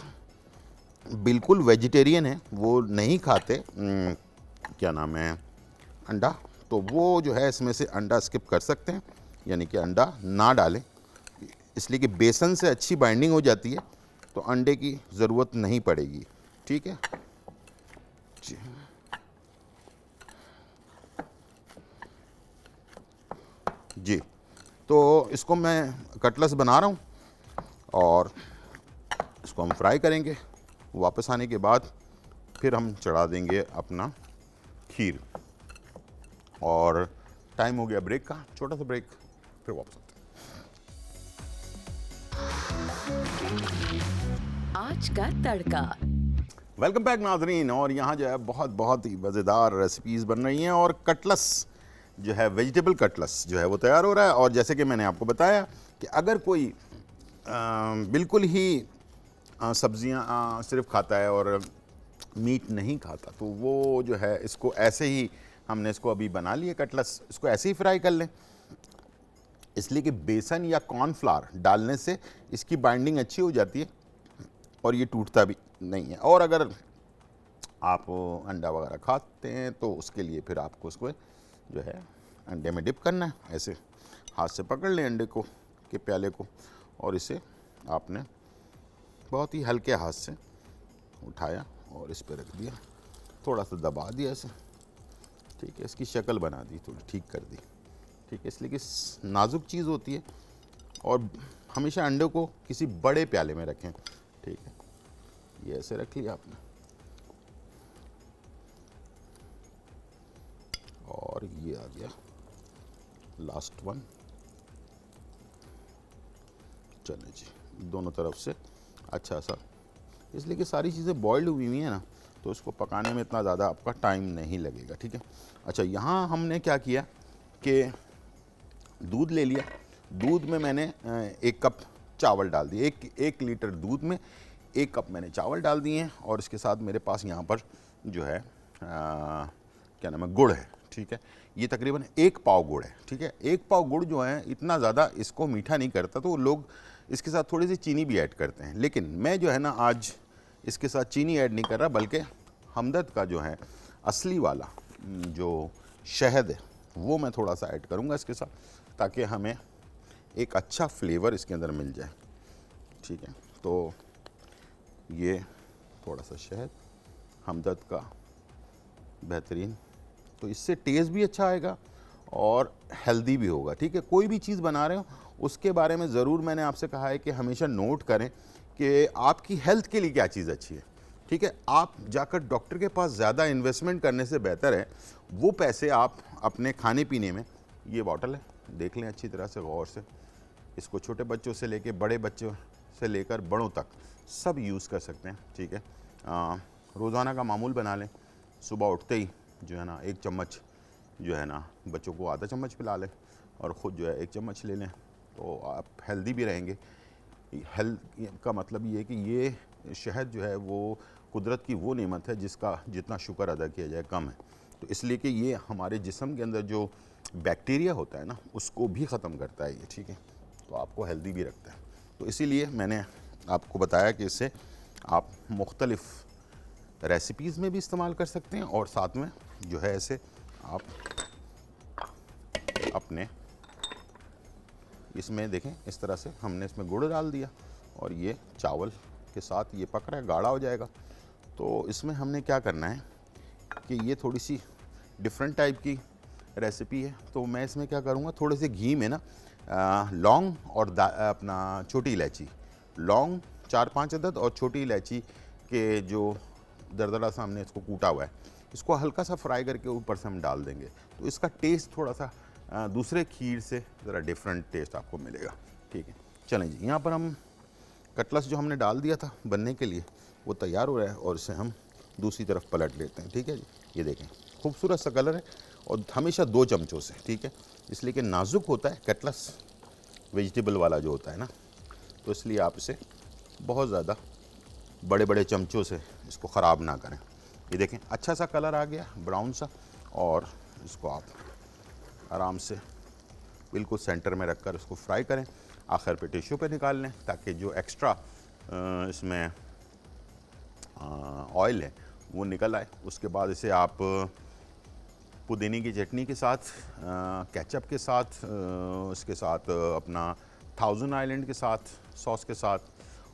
[SPEAKER 2] बिल्कुल वेजिटेरियन है, वो नहीं खाते क्या नाम है अंडा, तो वो जो है इसमें से अंडा स्किप कर सकते हैं, यानी कि अंडा ना डालें, इसलिए कि बेसन से अच्छी बाइंडिंग हो जाती है तो अंडे की ज़रूरत नहीं पड़ेगी, ठीक है जी। जी, तो इसको मैं कटलेट्स बना रहा हूँ और इसको हम फ्राई करेंगे। वापस आने के बाद फिर हम चढ़ा देंगे अपना खीर। और टाइम हो गया ब्रेक का, छोटा सा ब्रेक, फिर वापस आते
[SPEAKER 1] हैं। आज का तड़का।
[SPEAKER 2] वेलकम बैक नाजरीन। और यहाँ जो है बहुत ही मज़ेदार रेसिपीज़ बन रही हैं और कटलस जो है, वेजिटेबल कटलस जो है वो तैयार हो रहा है। और जैसे कि मैंने आपको बताया कि अगर कोई बिल्कुल ही सब्जियां सिर्फ खाता है और मीट नहीं खाता, तो वो जो है इसको ऐसे ही, हमने इसको अभी बना लिए कटलस, इसको ऐसे ही फ्राई कर लें। इसलिए कि बेसन या कॉर्नफ्लावर डालने से इसकी बाइंडिंग अच्छी हो जाती है और ये टूटता भी नहीं है। और अगर आप अंडा वगैरह खाते हैं तो उसके लिए फिर आपको उसको जो है अंडे में डिप करना है। ऐसे हाथ से पकड़ लें अंडे को के प्याले को और इसे आपने बहुत ही हल्के हाथ से उठाया और इस पर रख दिया, थोड़ा सा दबा दिया इसे, ठीक है। इसकी शक्ल बना दी, थोड़ी ठीक कर दी, ठीक है। इसलिए कि नाजुक चीज़ होती है और हमेशा अंडे को किसी बड़े प्याले में रखें, ठीक है। ये ऐसे रख लिया आपने और ये आ गया लास्ट वन। चले जी, दोनों तरफ से अच्छा सा, इसलिए कि सारी चीज़ें बॉइल्ड हुई हैं ना, तो इसको पकाने में इतना ज़्यादा आपका टाइम नहीं लगेगा, ठीक है। अच्छा, यहाँ हमने क्या किया कि दूध ले लिया, दूध में मैंने 1 कप चावल डाल दिए। एक लीटर दूध में 1 कप मैंने चावल डाल दिए हैं। और इसके साथ मेरे पास यहाँ पर जो है क्या नाम है, गुड़ है, ठीक है। ये तकरीबन 1 पाव गुड़ है, ठीक है। 1 पाव गुड़ जो है इतना ज़्यादा इसको मीठा नहीं करता, तो लोग इसके साथ थोड़ी सी चीनी भी ऐड करते हैं, लेकिन मैं जो है ना आज इसके साथ चीनी ऐड नहीं कर रहा, बल्कि हमदर्द का जो है असली वाला जो शहद है वो मैं थोड़ा सा ऐड करूँगा इसके साथ, ताकि हमें एक अच्छा फ्लेवर इसके अंदर मिल जाए, ठीक है। तो ये थोड़ा सा शहद हमदर्द का बेहतरीन, तो इससे टेस्ट भी अच्छा आएगा और हेल्दी भी होगा, ठीक है। कोई भी चीज़ बना रहे हो उसके बारे में ज़रूर मैंने आपसे कहा है कि हमेशा नोट करें कि आपकी हेल्थ के लिए क्या चीज़ अच्छी है, ठीक है। आप जाकर डॉक्टर के पास ज़्यादा इन्वेस्टमेंट करने से बेहतर है वो पैसे आप अपने खाने पीने में, ये बॉटल है, देख लें अच्छी तरह से गौर से, इसको छोटे बच्चों से लेके बड़े बच्चों से लेकर बड़ों तक सब यूज़ कर सकते हैं, ठीक है। रोज़ाना का मामूल बना लें, सुबह उठते ही जो है ना 1 चम्मच जो है ना, बच्चों को आधा चम्मच पिला लें और ख़ुद जो है 1 चम्मच ले लें, तो आप हेल्दी भी रहेंगे। हेल्थ का मतलब ये है कि ये शहद जो है वो कुदरत की वो नेमत है जिसका जितना शुक्र अदा किया जाए कम है। तो इसलिए कि ये हमारे जिस्म के अंदर जो बैक्टीरिया होता है ना उसको भी ख़त्म करता है ये, ठीक है। तो आपको हेल्दी भी रखता है। तो इसीलिए मैंने आपको बताया कि इससे आप मुख्तलिफ़ रेसिपीज़ में भी इस्तेमाल कर सकते हैं और साथ में जो है ऐसे आप अपने इसमें देखें, इस तरह से हमने इसमें गुड़ डाल दिया और ये चावल के साथ ये पक रहा है, गाढ़ा हो जाएगा। तो इसमें हमने क्या करना है कि ये थोड़ी सी डिफरेंट टाइप की रेसिपी है, तो मैं इसमें क्या करूँगा, थोड़े से घी में ना लौंग और अपना छोटी इलायची, लौंग 4-5 अदद और छोटी इलायची के जो दरदरा सा हमने इसको कूटा हुआ है, इसको हल्का सा फ्राई करके ऊपर से हम डाल देंगे, तो इसका टेस्ट थोड़ा सा दूसरे खीर से ज़रा डिफरेंट टेस्ट आपको मिलेगा, ठीक है। चलें जी, यहाँ पर हम कटलस जो हमने डाल दिया था बनने के लिए वो तैयार हो रहा है और इसे हम दूसरी तरफ पलट लेते हैं, ठीक है जी। ये देखें खूबसूरत सा कलर है और हमेशा 2 चमचों से, ठीक है, इसलिए कि नाजुक होता है कटलस वेजिटेबल वाला जो होता है ना, तो इसलिए आप इसे बहुत ज़्यादा बड़े बड़े चमचों से इसको ख़राब ना करें। ये देखें अच्छा सा कलर आ गया ब्राउन सा, और इसको आप आराम से बिल्कुल सेंटर में रखकर इसको फ्राई करें, आखिर पे टिश्यू पे निकाल लें ताकि जो एक्स्ट्रा इसमें ऑयल है वो निकल आए। उसके बाद इसे आप पुदीने की चटनी के साथ, केचप के साथ, इसके साथ अपना थाउजेंड आइलैंड के साथ, सॉस के साथ,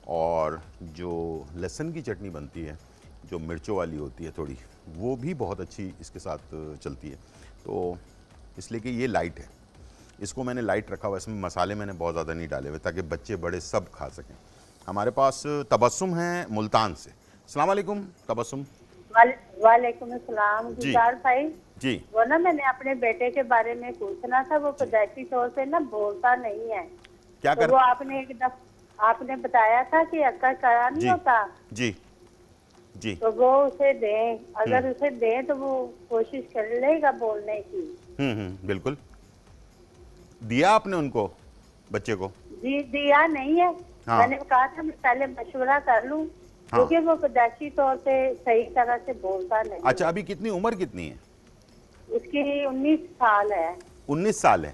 [SPEAKER 2] और जो लहसुन की चटनी बनती है जो मिर्चों वाली होती है थोड़ी, वो भी बहुत अच्छी इसके साथ चलती है। तो इसलिए कि ये लाइट है, इसको मैंने लाइट रखा हुआ, इसमें मसाले मैंने बहुत ज़्यादा नहीं डाले हुए ताकि बच्चे बड़े सब खा सकें। हमारे पास तबस्सुम है मुल्तान से, अस्सलाम वालेकुम तबस्सुम।
[SPEAKER 6] वालेकुम अस्सलाम
[SPEAKER 2] जी।
[SPEAKER 6] गुजार भाई।
[SPEAKER 2] जी
[SPEAKER 6] वो ना मैंने अपने बेटे के बारे में पूछना था, वो पैदाइशी तौर से ना बोलता नहीं है।
[SPEAKER 2] क्या
[SPEAKER 6] तो
[SPEAKER 2] कर
[SPEAKER 6] वो आपने बताया था कि अक्कर करा नहीं
[SPEAKER 2] जी
[SPEAKER 6] होता,
[SPEAKER 2] जी जी
[SPEAKER 6] तो वो उसे दें, अगर उसे दें तो वो कोशिश कर लेगा बोलने की।
[SPEAKER 2] बिल्कुल। दिया आपने उनको, बच्चे को?
[SPEAKER 6] जी दिया नहीं है।
[SPEAKER 2] हाँ।
[SPEAKER 6] मैंने कहा था मैं पहले मशवरा कर लूं,
[SPEAKER 2] हाँ।
[SPEAKER 6] क्योंकि वो पैदाइशी तौर से सही तरह से बोलता नहीं।
[SPEAKER 2] अच्छा, अभी कितनी उम्र कितनी है?
[SPEAKER 6] उसकी 19 साल है।
[SPEAKER 2] 19 साल है।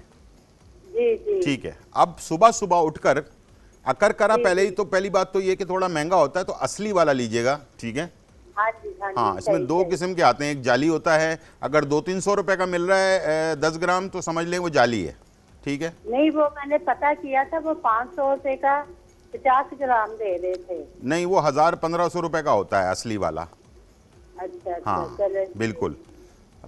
[SPEAKER 6] जी जी।
[SPEAKER 2] ठीक है। अब सुबह सुबह उठकर अकर करा,
[SPEAKER 6] जी,
[SPEAKER 2] पहले ही
[SPEAKER 6] जी।
[SPEAKER 2] तो पहली बात तो ये कि थोड़ा महंगा होता है, तो असली वाला लीजिएगा, ठीक है?
[SPEAKER 6] हाँ जी हाँ जी।
[SPEAKER 2] हाँ, इसमें
[SPEAKER 6] सही,
[SPEAKER 2] 2
[SPEAKER 6] सही।
[SPEAKER 2] किस्म के आते हैं, एक जाली होता है, अगर 200-300 रुपए का मिल रहा है 10 ग्राम तो समझ लें वो जाली है, ठीक है?
[SPEAKER 6] नहीं, वो मैंने पता किया था, वो 500 रुपए का 50 ग्राम दे रहे थे।
[SPEAKER 2] नहीं, वो 1000-1500 रुपए का होता है असली वाला।
[SPEAKER 6] अच्छा अच्छा
[SPEAKER 2] हाँ
[SPEAKER 6] चलो।
[SPEAKER 2] बिल्कुल,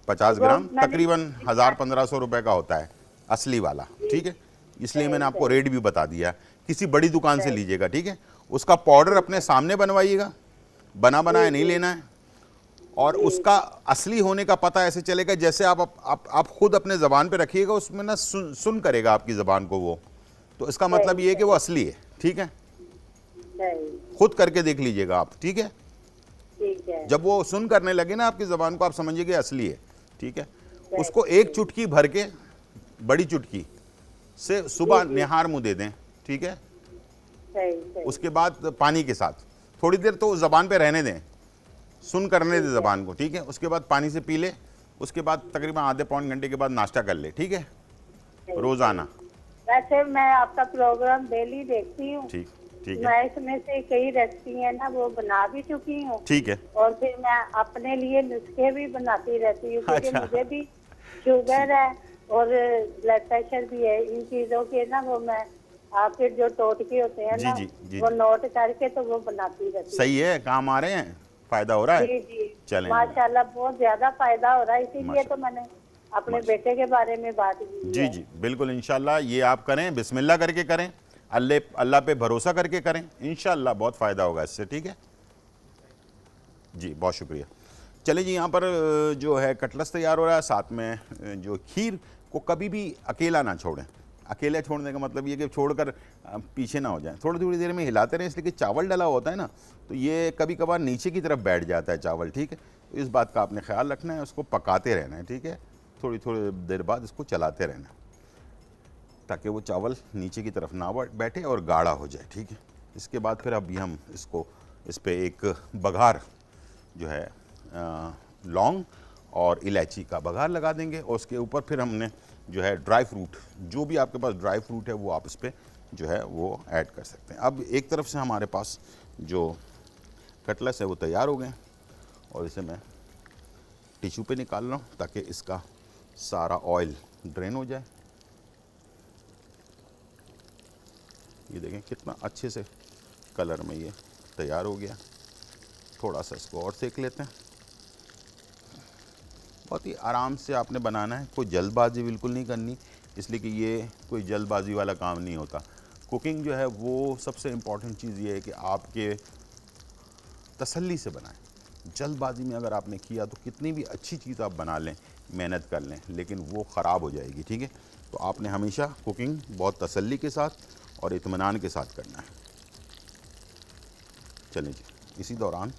[SPEAKER 2] 50
[SPEAKER 6] वो
[SPEAKER 2] ग्राम
[SPEAKER 6] मैंने-
[SPEAKER 2] तकरीबन 1000-1500 रुपए का होता है असली वाला, ठीक है? इसलिए मैंने आपको रेट भी बता दिया। किसी बड़ी दुकान से लीजिएगा, ठीक है? उसका पाउडर अपने सामने बनवाइएगा, बना बनाया नहीं लेना है। और उसका असली होने का पता ऐसे चलेगा जैसे आप खुद अपने ज़बान पे रखिएगा, उसमें ना सुन करेगा आपकी ज़बान को वो, तो इसका मतलब ये है कि वो असली है, ठीक है?
[SPEAKER 6] सही,
[SPEAKER 2] खुद करके देख लीजिएगा आप, ठीक है?
[SPEAKER 6] ठीक है।
[SPEAKER 2] जब वो सुन करने लगे ना आपकी ज़बान को, आप समझिए असली है, ठीक है? उसको एक चुटकी भर के, बड़ी चुटकी से सुबह निहार मुंह दे दें, ठीक है?
[SPEAKER 6] सही सही।
[SPEAKER 2] उसके बाद पानी के साथ थोड़ी देर तो ज़बान पे रहने दें, सुन करने दें ज़बान को, ठीक है? उसके बाद पानी से पी ले, उसके बाद तकरीबन आधे पौन घंटे के बाद नाश्ता कर ले, ठीक है? रोज़ाना।
[SPEAKER 6] वैसे मैं आपका प्रोग्राम डेली देखती हूँ।
[SPEAKER 2] ठीक ठीक है,
[SPEAKER 6] मैं इसमें से कई रेसिपी है ना वो बना भी चुकी हूँ,
[SPEAKER 2] ठीक है।
[SPEAKER 6] और फिर मैं अपने लिए नुस्खे भी बनाती रहती हूँ, क्योंकि
[SPEAKER 2] अच्छा।
[SPEAKER 6] मुझे भी शुगर है और ब्लड प्रेशर भी है। इन चीजों के ना वो मैं आपके जो टोटके होते हैं
[SPEAKER 2] जी,
[SPEAKER 6] ना,
[SPEAKER 2] जी, जी,
[SPEAKER 6] वो
[SPEAKER 2] जी।
[SPEAKER 6] नोट करके तो वो बनाती रहती हूँ।
[SPEAKER 2] सही है, काम आ रहे हैं, फ़ायदा हो रहा
[SPEAKER 6] जी
[SPEAKER 2] है।
[SPEAKER 6] जी।
[SPEAKER 2] चलें,
[SPEAKER 6] माशाल्लाह बहुत ज्यादा फायदा हो रहा है, इसीलिए
[SPEAKER 2] माशा-
[SPEAKER 6] तो मैंने अपने बेटे के बारे में बात की
[SPEAKER 2] जी
[SPEAKER 6] है।
[SPEAKER 2] जी बिल्कुल, इंशाल्लाह ये आप करें, बिस्मिल्लाह करके करें, अल्लाह पे भरोसा करके करें, इंशाल्लाह बहुत फ़ायदा होगा इससे, ठीक है जी? बहुत शुक्रिया। चलिए जी, यहाँ पर जो है कटलस तैयार हो रहा है, साथ में जो खीर को कभी भी अकेला ना छोड़ें। अकेले छोड़ने का मतलब ये कि छोड़कर पीछे ना हो जाएं, थोड़ी थोड़ी देर में हिलाते रहें, इसलिए कि चावल डला होता है ना, तो ये कभी कभार नीचे की तरफ बैठ जाता है चावल, ठीक है? तो इस बात का आपने ख्याल रखना है, उसको पकाते रहना है, ठीक है? थोड़ी थोड़ी देर बाद इसको चलाते रहना, ताकि वो चावल नीचे की तरफ ना बैठे और गाढ़ा हो जाए, ठीक है? इसके बाद फिर अभी हम इसको, इस पर एक बघार जो है लौंग और इलायची का बघार लगा देंगे, और उसके ऊपर फिर हमने जो है ड्राई फ्रूट, जो भी आपके पास ड्राई फ्रूट है वो आप इस पर जो है वो ऐड कर सकते हैं। अब एक तरफ से हमारे पास जो कटलस है वो तैयार हो गए, और इसे मैं टिश्यू पे निकाल रहा हूँ ताकि इसका सारा ऑयल ड्रेन हो जाए। ये देखें कितना अच्छे से कलर में ये तैयार हो गया। थोड़ा सा इसको और सेक लेते हैं। बहुत ही आराम से आपने बनाना है, कोई जल्दबाजी बिल्कुल नहीं करनी, इसलिए कि ये कोई जल्दबाजी वाला काम नहीं होता। कुकिंग जो है वो सबसे इम्पॉर्टेंट चीज़ ये है कि आपके तसल्ली से बनाएं। जल्दबाजी में अगर आपने किया तो कितनी भी अच्छी चीज़ आप बना लें, मेहनत कर लें, लेकिन वो ख़राब हो जाएगी, ठीक है? तो आपने हमेशा कुकिंग बहुत तसल्ली के साथ और इत्मीनान के साथ करना है। चलिए जी, इसी दौरान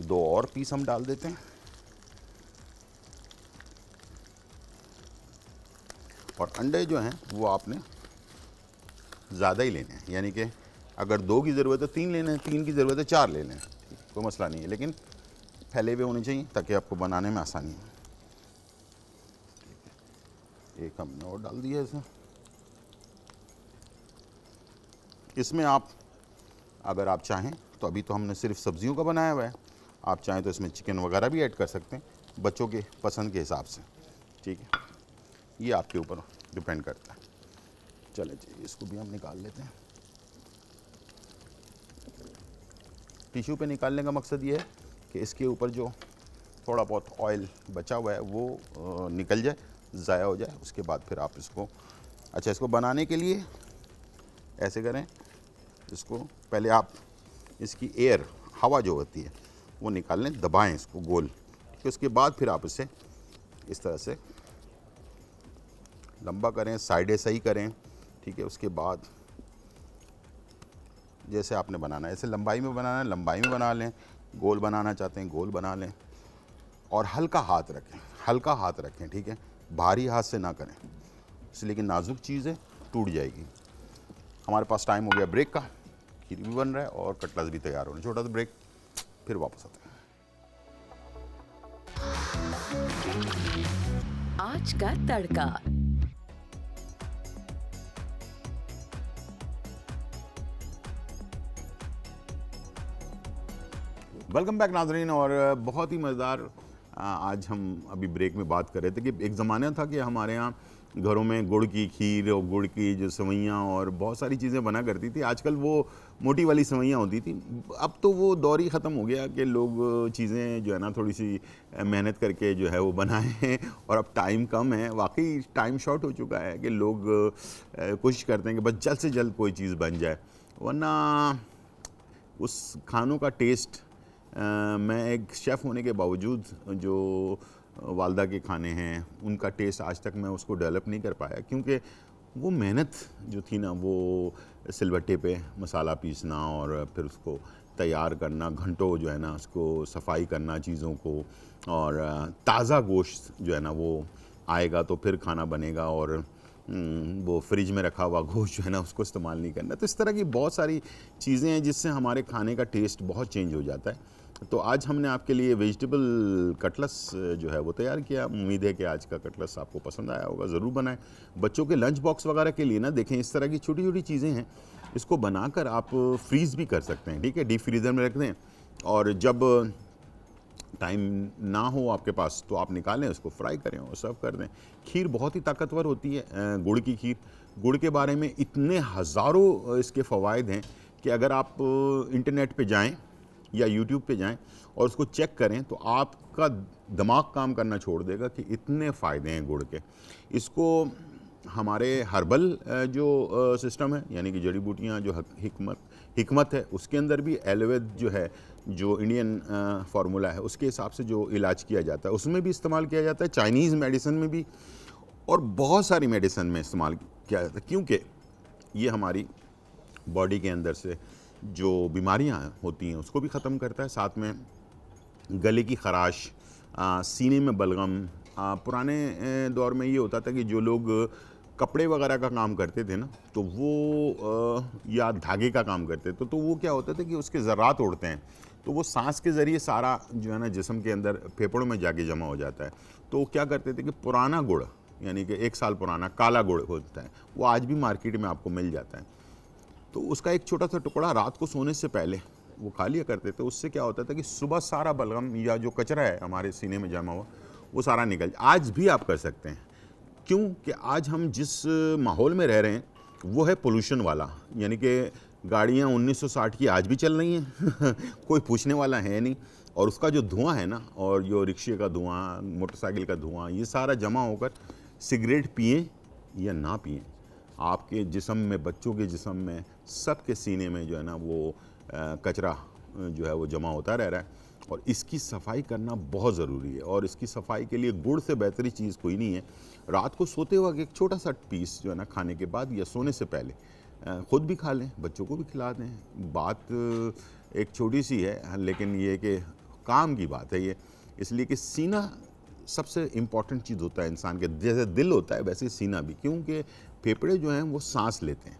[SPEAKER 2] 2 और पीस हम डाल देते हैं। और अंडे जो हैं वो आपने ज़्यादा ही लेने हैं, यानी कि अगर 2 की ज़रूरत है 3 लेने हैं, 3 की ज़रूरत है 4 लेने हैं, कोई मसला नहीं है, लेकिन फैले हुए होने चाहिए ताकि आपको बनाने में आसानी हो। एक हमने और डाल दिया इसमें। इसमें आप अगर आप चाहें तो, अभी तो हमने सिर्फ सब्जियों का बनाया हुआ है, आप चाहें तो इसमें चिकन वगैरह भी ऐड कर सकते हैं बच्चों के पसंद के हिसाब से, ठीक है? ये आपके ऊपर डिपेंड करता है। चले जी, इसको भी हम निकाल लेते हैं। टिश्यू पे निकालने का मकसद ये है कि इसके ऊपर जो थोड़ा बहुत ऑयल बचा हुआ है वो निकल जाए, ज़ाया हो जाए। उसके बाद फिर आप इसको, अच्छा, इसको बनाने के लिए ऐसे करें, इसको पहले आप इसकी एयर हवा जो होती है वो निकाल लें, दबाएं इसको गोल, ठीक है। उसके बाद फिर आप इसे इस तरह से लंबा करें, साइडें सही करें, ठीक है। उसके बाद जैसे आपने बनाना है, ऐसे लंबाई में बनाना है, लंबाई में बना लें, गोल बनाना चाहते हैं गोल बना लें, और हल्का हाथ रखें, हल्का हाथ रखें, ठीक है। भारी हाथ से ना करें, इसलिए कि नाजुक चीज़ है, टूट जाएगी। हमारे पास टाइम हो गया ब्रेक का, खीर भी बन रहा है और कटलेट्स भी तैयार हो रहे हैं। छोटा सा ब्रेक, फिर वापस आते हैं।
[SPEAKER 1] आज का तड़का।
[SPEAKER 2] वेलकम बैक नाज़रीन। और बहुत ही मज़ेदार आज हम अभी ब्रेक में बात कर रहे थे कि एक ज़माना था कि हमारे यहाँ घरों में गुड़ की खीर और गुड़ की जो सेवइयाँ और बहुत सारी चीज़ें बना करती थी। आजकल वो मोटी वाली सेवइयाँ होती थी। अब तो वो दौर ही ख़त्म हो गया कि लोग चीज़ें जो है ना थोड़ी सी मेहनत करके जो है वो बनाएं हैं, और अब टाइम कम है, वाकई टाइम शॉर्ट हो चुका है कि लोग कोशिश करते हैं कि बस जल्द से जल्द कोई चीज़ बन जाए, वरना उस खानों का टेस्ट मैं एक शेफ़ होने के बावजूद जो वालदा के खाने हैं उनका टेस्ट आज तक मैं उसको डेवलप नहीं कर पाया, क्योंकि वो मेहनत जो थी ना, वो सिलबट्टे पे मसाला पीसना और फिर उसको तैयार करना, घंटों जो है ना उसको सफाई करना चीज़ों को, और ताज़ा गोश्त जो है ना वो आएगा तो फिर खाना बनेगा, और वो फ्रिज में रखा हुआ गोश्त जो है ना उसको इस्तेमाल नहीं करना। तो इस तरह की बहुत सारी चीज़ें हैं जिससे हमारे खाने का टेस्ट बहुत चेंज हो जाता है। तो आज हमने आपके लिए वेजिटेबल कटलेट्स जो है वो तैयार किया। उम्मीद है कि आज का कटलेट्स आपको पसंद आया होगा, ज़रूर बनाएं। बच्चों के लंच बॉक्स वगैरह के लिए ना देखें, इस तरह की छोटी छोटी चीज़ें हैं, इसको बनाकर आप फ्रीज़ भी कर सकते हैं, ठीक है। डीप फ्रीज़र में रख दें, और जब टाइम ना हो आपके पास तो आप निकालें, उसको फ्राई करें और सर्व कर दें। खीर बहुत ही ताकतवर होती है, गुड़ की खीर। गुड़ के बारे में इतने हज़ारों इसके फ़वाइद हैं कि अगर आप इंटरनेट पे जाएं या यूट्यूब पे जाएं और उसको चेक करें तो आपका दिमाग काम करना छोड़ देगा कि इतने फ़ायदे हैं गुड़ के। इसको हमारे हर्बल जो सिस्टम है, यानी कि जड़ी बूटियाँ जो हिकमत है, उसके अंदर भी आयुर्वेद जो है, जो इंडियन फार्मूला है उसके हिसाब से जो इलाज किया जाता है उसमें भी इस्तेमाल किया जाता है, चाइनीज़ मेडिसिन में भी, और बहुत सारी मेडिसिन में इस्तेमाल किया जाता है, क्योंकि ये हमारी बॉडी के अंदर से जो बीमारियां होती हैं उसको भी ख़त्म करता है। साथ में गले की ख़राश, सीने में बलगम, पुराने दौर में ये होता था कि जो लोग कपड़े वगैरह का काम करते थे ना, तो वो या धागे का काम करते थे, तो वो क्या होता था कि उसके ज़रात उड़ते हैं, तो वो सांस के ज़रिए सारा जो है ना जिस्म के अंदर फेफड़ों में जाके जमा हो जाता है। तो क्या करते थे कि पुराना गुड़, यानी कि 1 साल पुराना काला गुड़ होता है, वो आज भी मार्केट में आपको मिल जाता है, तो उसका एक छोटा सा टुकड़ा रात को सोने से पहले वो खा लिया करते थे। उससे क्या होता था कि सुबह सारा बलगम या जो कचरा है हमारे सीने में जमा हुआ वो सारा निकल। आज भी आप कर सकते हैं, क्योंकि आज हम जिस माहौल में रह रहे हैं वो है पोल्यूशन वाला, यानी कि गाड़ियाँ 1960 की आज भी चल रही हैं कोई पूछने वाला है नहीं, और उसका जो धुआं है ना, और जो रिक्शे का धुआं, मोटरसाइकिल का धुआं, ये सारा जमा होकर सिगरेट पिएं या ना पिएं, आपके जिस्म में, बच्चों के जिस्म में, सबके सीने में जो है ना वो कचरा जो है वो जमा होता रह रहा है, और इसकी सफाई करना बहुत ज़रूरी है। और इसकी सफाई के लिए गुड़ से बेहतरी चीज़ कोई नहीं है। रात को सोते वक्त एक छोटा सा पीस जो है ना खाने के बाद या सोने से पहले ख़ुद भी खा लें, बच्चों को भी खिला दें। बात एक छोटी सी है, लेकिन ये कि काम की बात है ये, इसलिए कि सीना सबसे इम्पॉर्टेंट चीज़ होता है इंसान के। जैसे दिल होता है वैसे सीना भी, क्योंकि फेफड़े जो हैं वो सांस लेते हैं।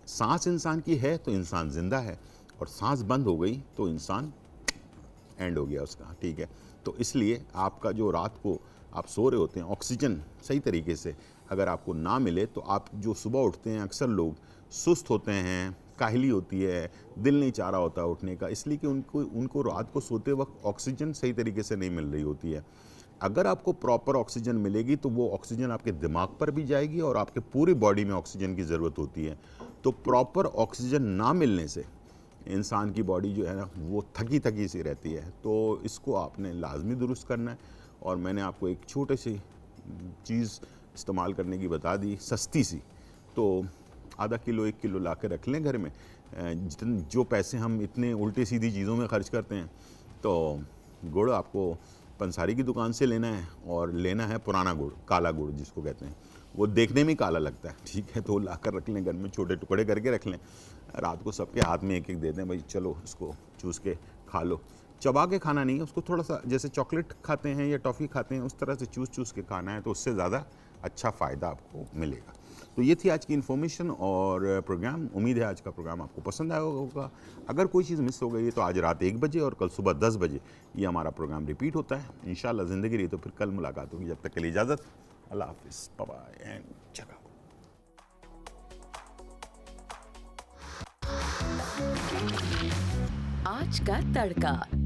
[SPEAKER 2] सांस इंसान की है तो इंसान ज़िंदा है, और सांस बंद हो गई तो इंसान एंड हो गया उसका, ठीक है। तो इसलिए आपका जो रात को आप सो रहे होते हैं, ऑक्सीजन सही तरीके से अगर आपको ना मिले तो आप जो सुबह उठते हैं, अक्सर लोग सुस्त होते हैं, काहली होती है, दिल नहीं चाह रहा होता उठने का, इसलिए कि उनको रात को सोते वक्त ऑक्सीजन सही तरीके से नहीं मिल रही होती है। अगर आपको प्रॉपर ऑक्सीजन मिलेगी तो वो ऑक्सीजन आपके दिमाग पर भी जाएगी, और आपके पूरी बॉडी में ऑक्सीजन की ज़रूरत होती है। तो प्रॉपर ऑक्सीजन ना मिलने से इंसान की बॉडी जो है ना वो थकी थकी सी रहती है। तो इसको आपने लाजमी दुरुस्त करना है, और मैंने आपको एक छोटी सी चीज़ इस्तेमाल करने की बता दी, सस्ती सी। तो आधा किलो 1 किलो ला के रख लें घर में। जो पैसे हम इतने उल्टी सीधी चीज़ों में खर्च करते हैं, तो गुड़ आपको पंसारी की दुकान से लेना है, और लेना है पुराना गुड़, काला गुड़ जिसको कहते हैं, वो देखने में काला लगता है, ठीक है। तो ला कर रख लें घर में, छोटे टुकड़े करके रख लें, रात को सबके हाथ में एक एक दे दें, भाई चलो इसको चूस के खा लो। चबा के खाना नहीं है उसको, थोड़ा सा जैसे चॉकलेट खाते हैं या टॉफ़ी खाते हैं उस तरह से चूस चूस के खाना है, तो उससे ज़्यादा अच्छा फ़ायदा आपको मिलेगा। तो ये थी आज की इन्फॉर्मेशन और प्रोग्राम। उम्मीद है आज का प्रोग्राम आपको पसंद आया होगा। अगर कोई चीज़ मिस हो गई है तो आज रात 1 बजे और कल सुबह 10 बजे ये हमारा प्रोग्राम रिपीट होता है। इंशाल्लाह ज़िंदगी रही तो फिर कल मुलाकात होगी। जब तक के लिए इजाज़त, अल्लाह हाफिज़, bye bye and check out.
[SPEAKER 1] आज का तड़का।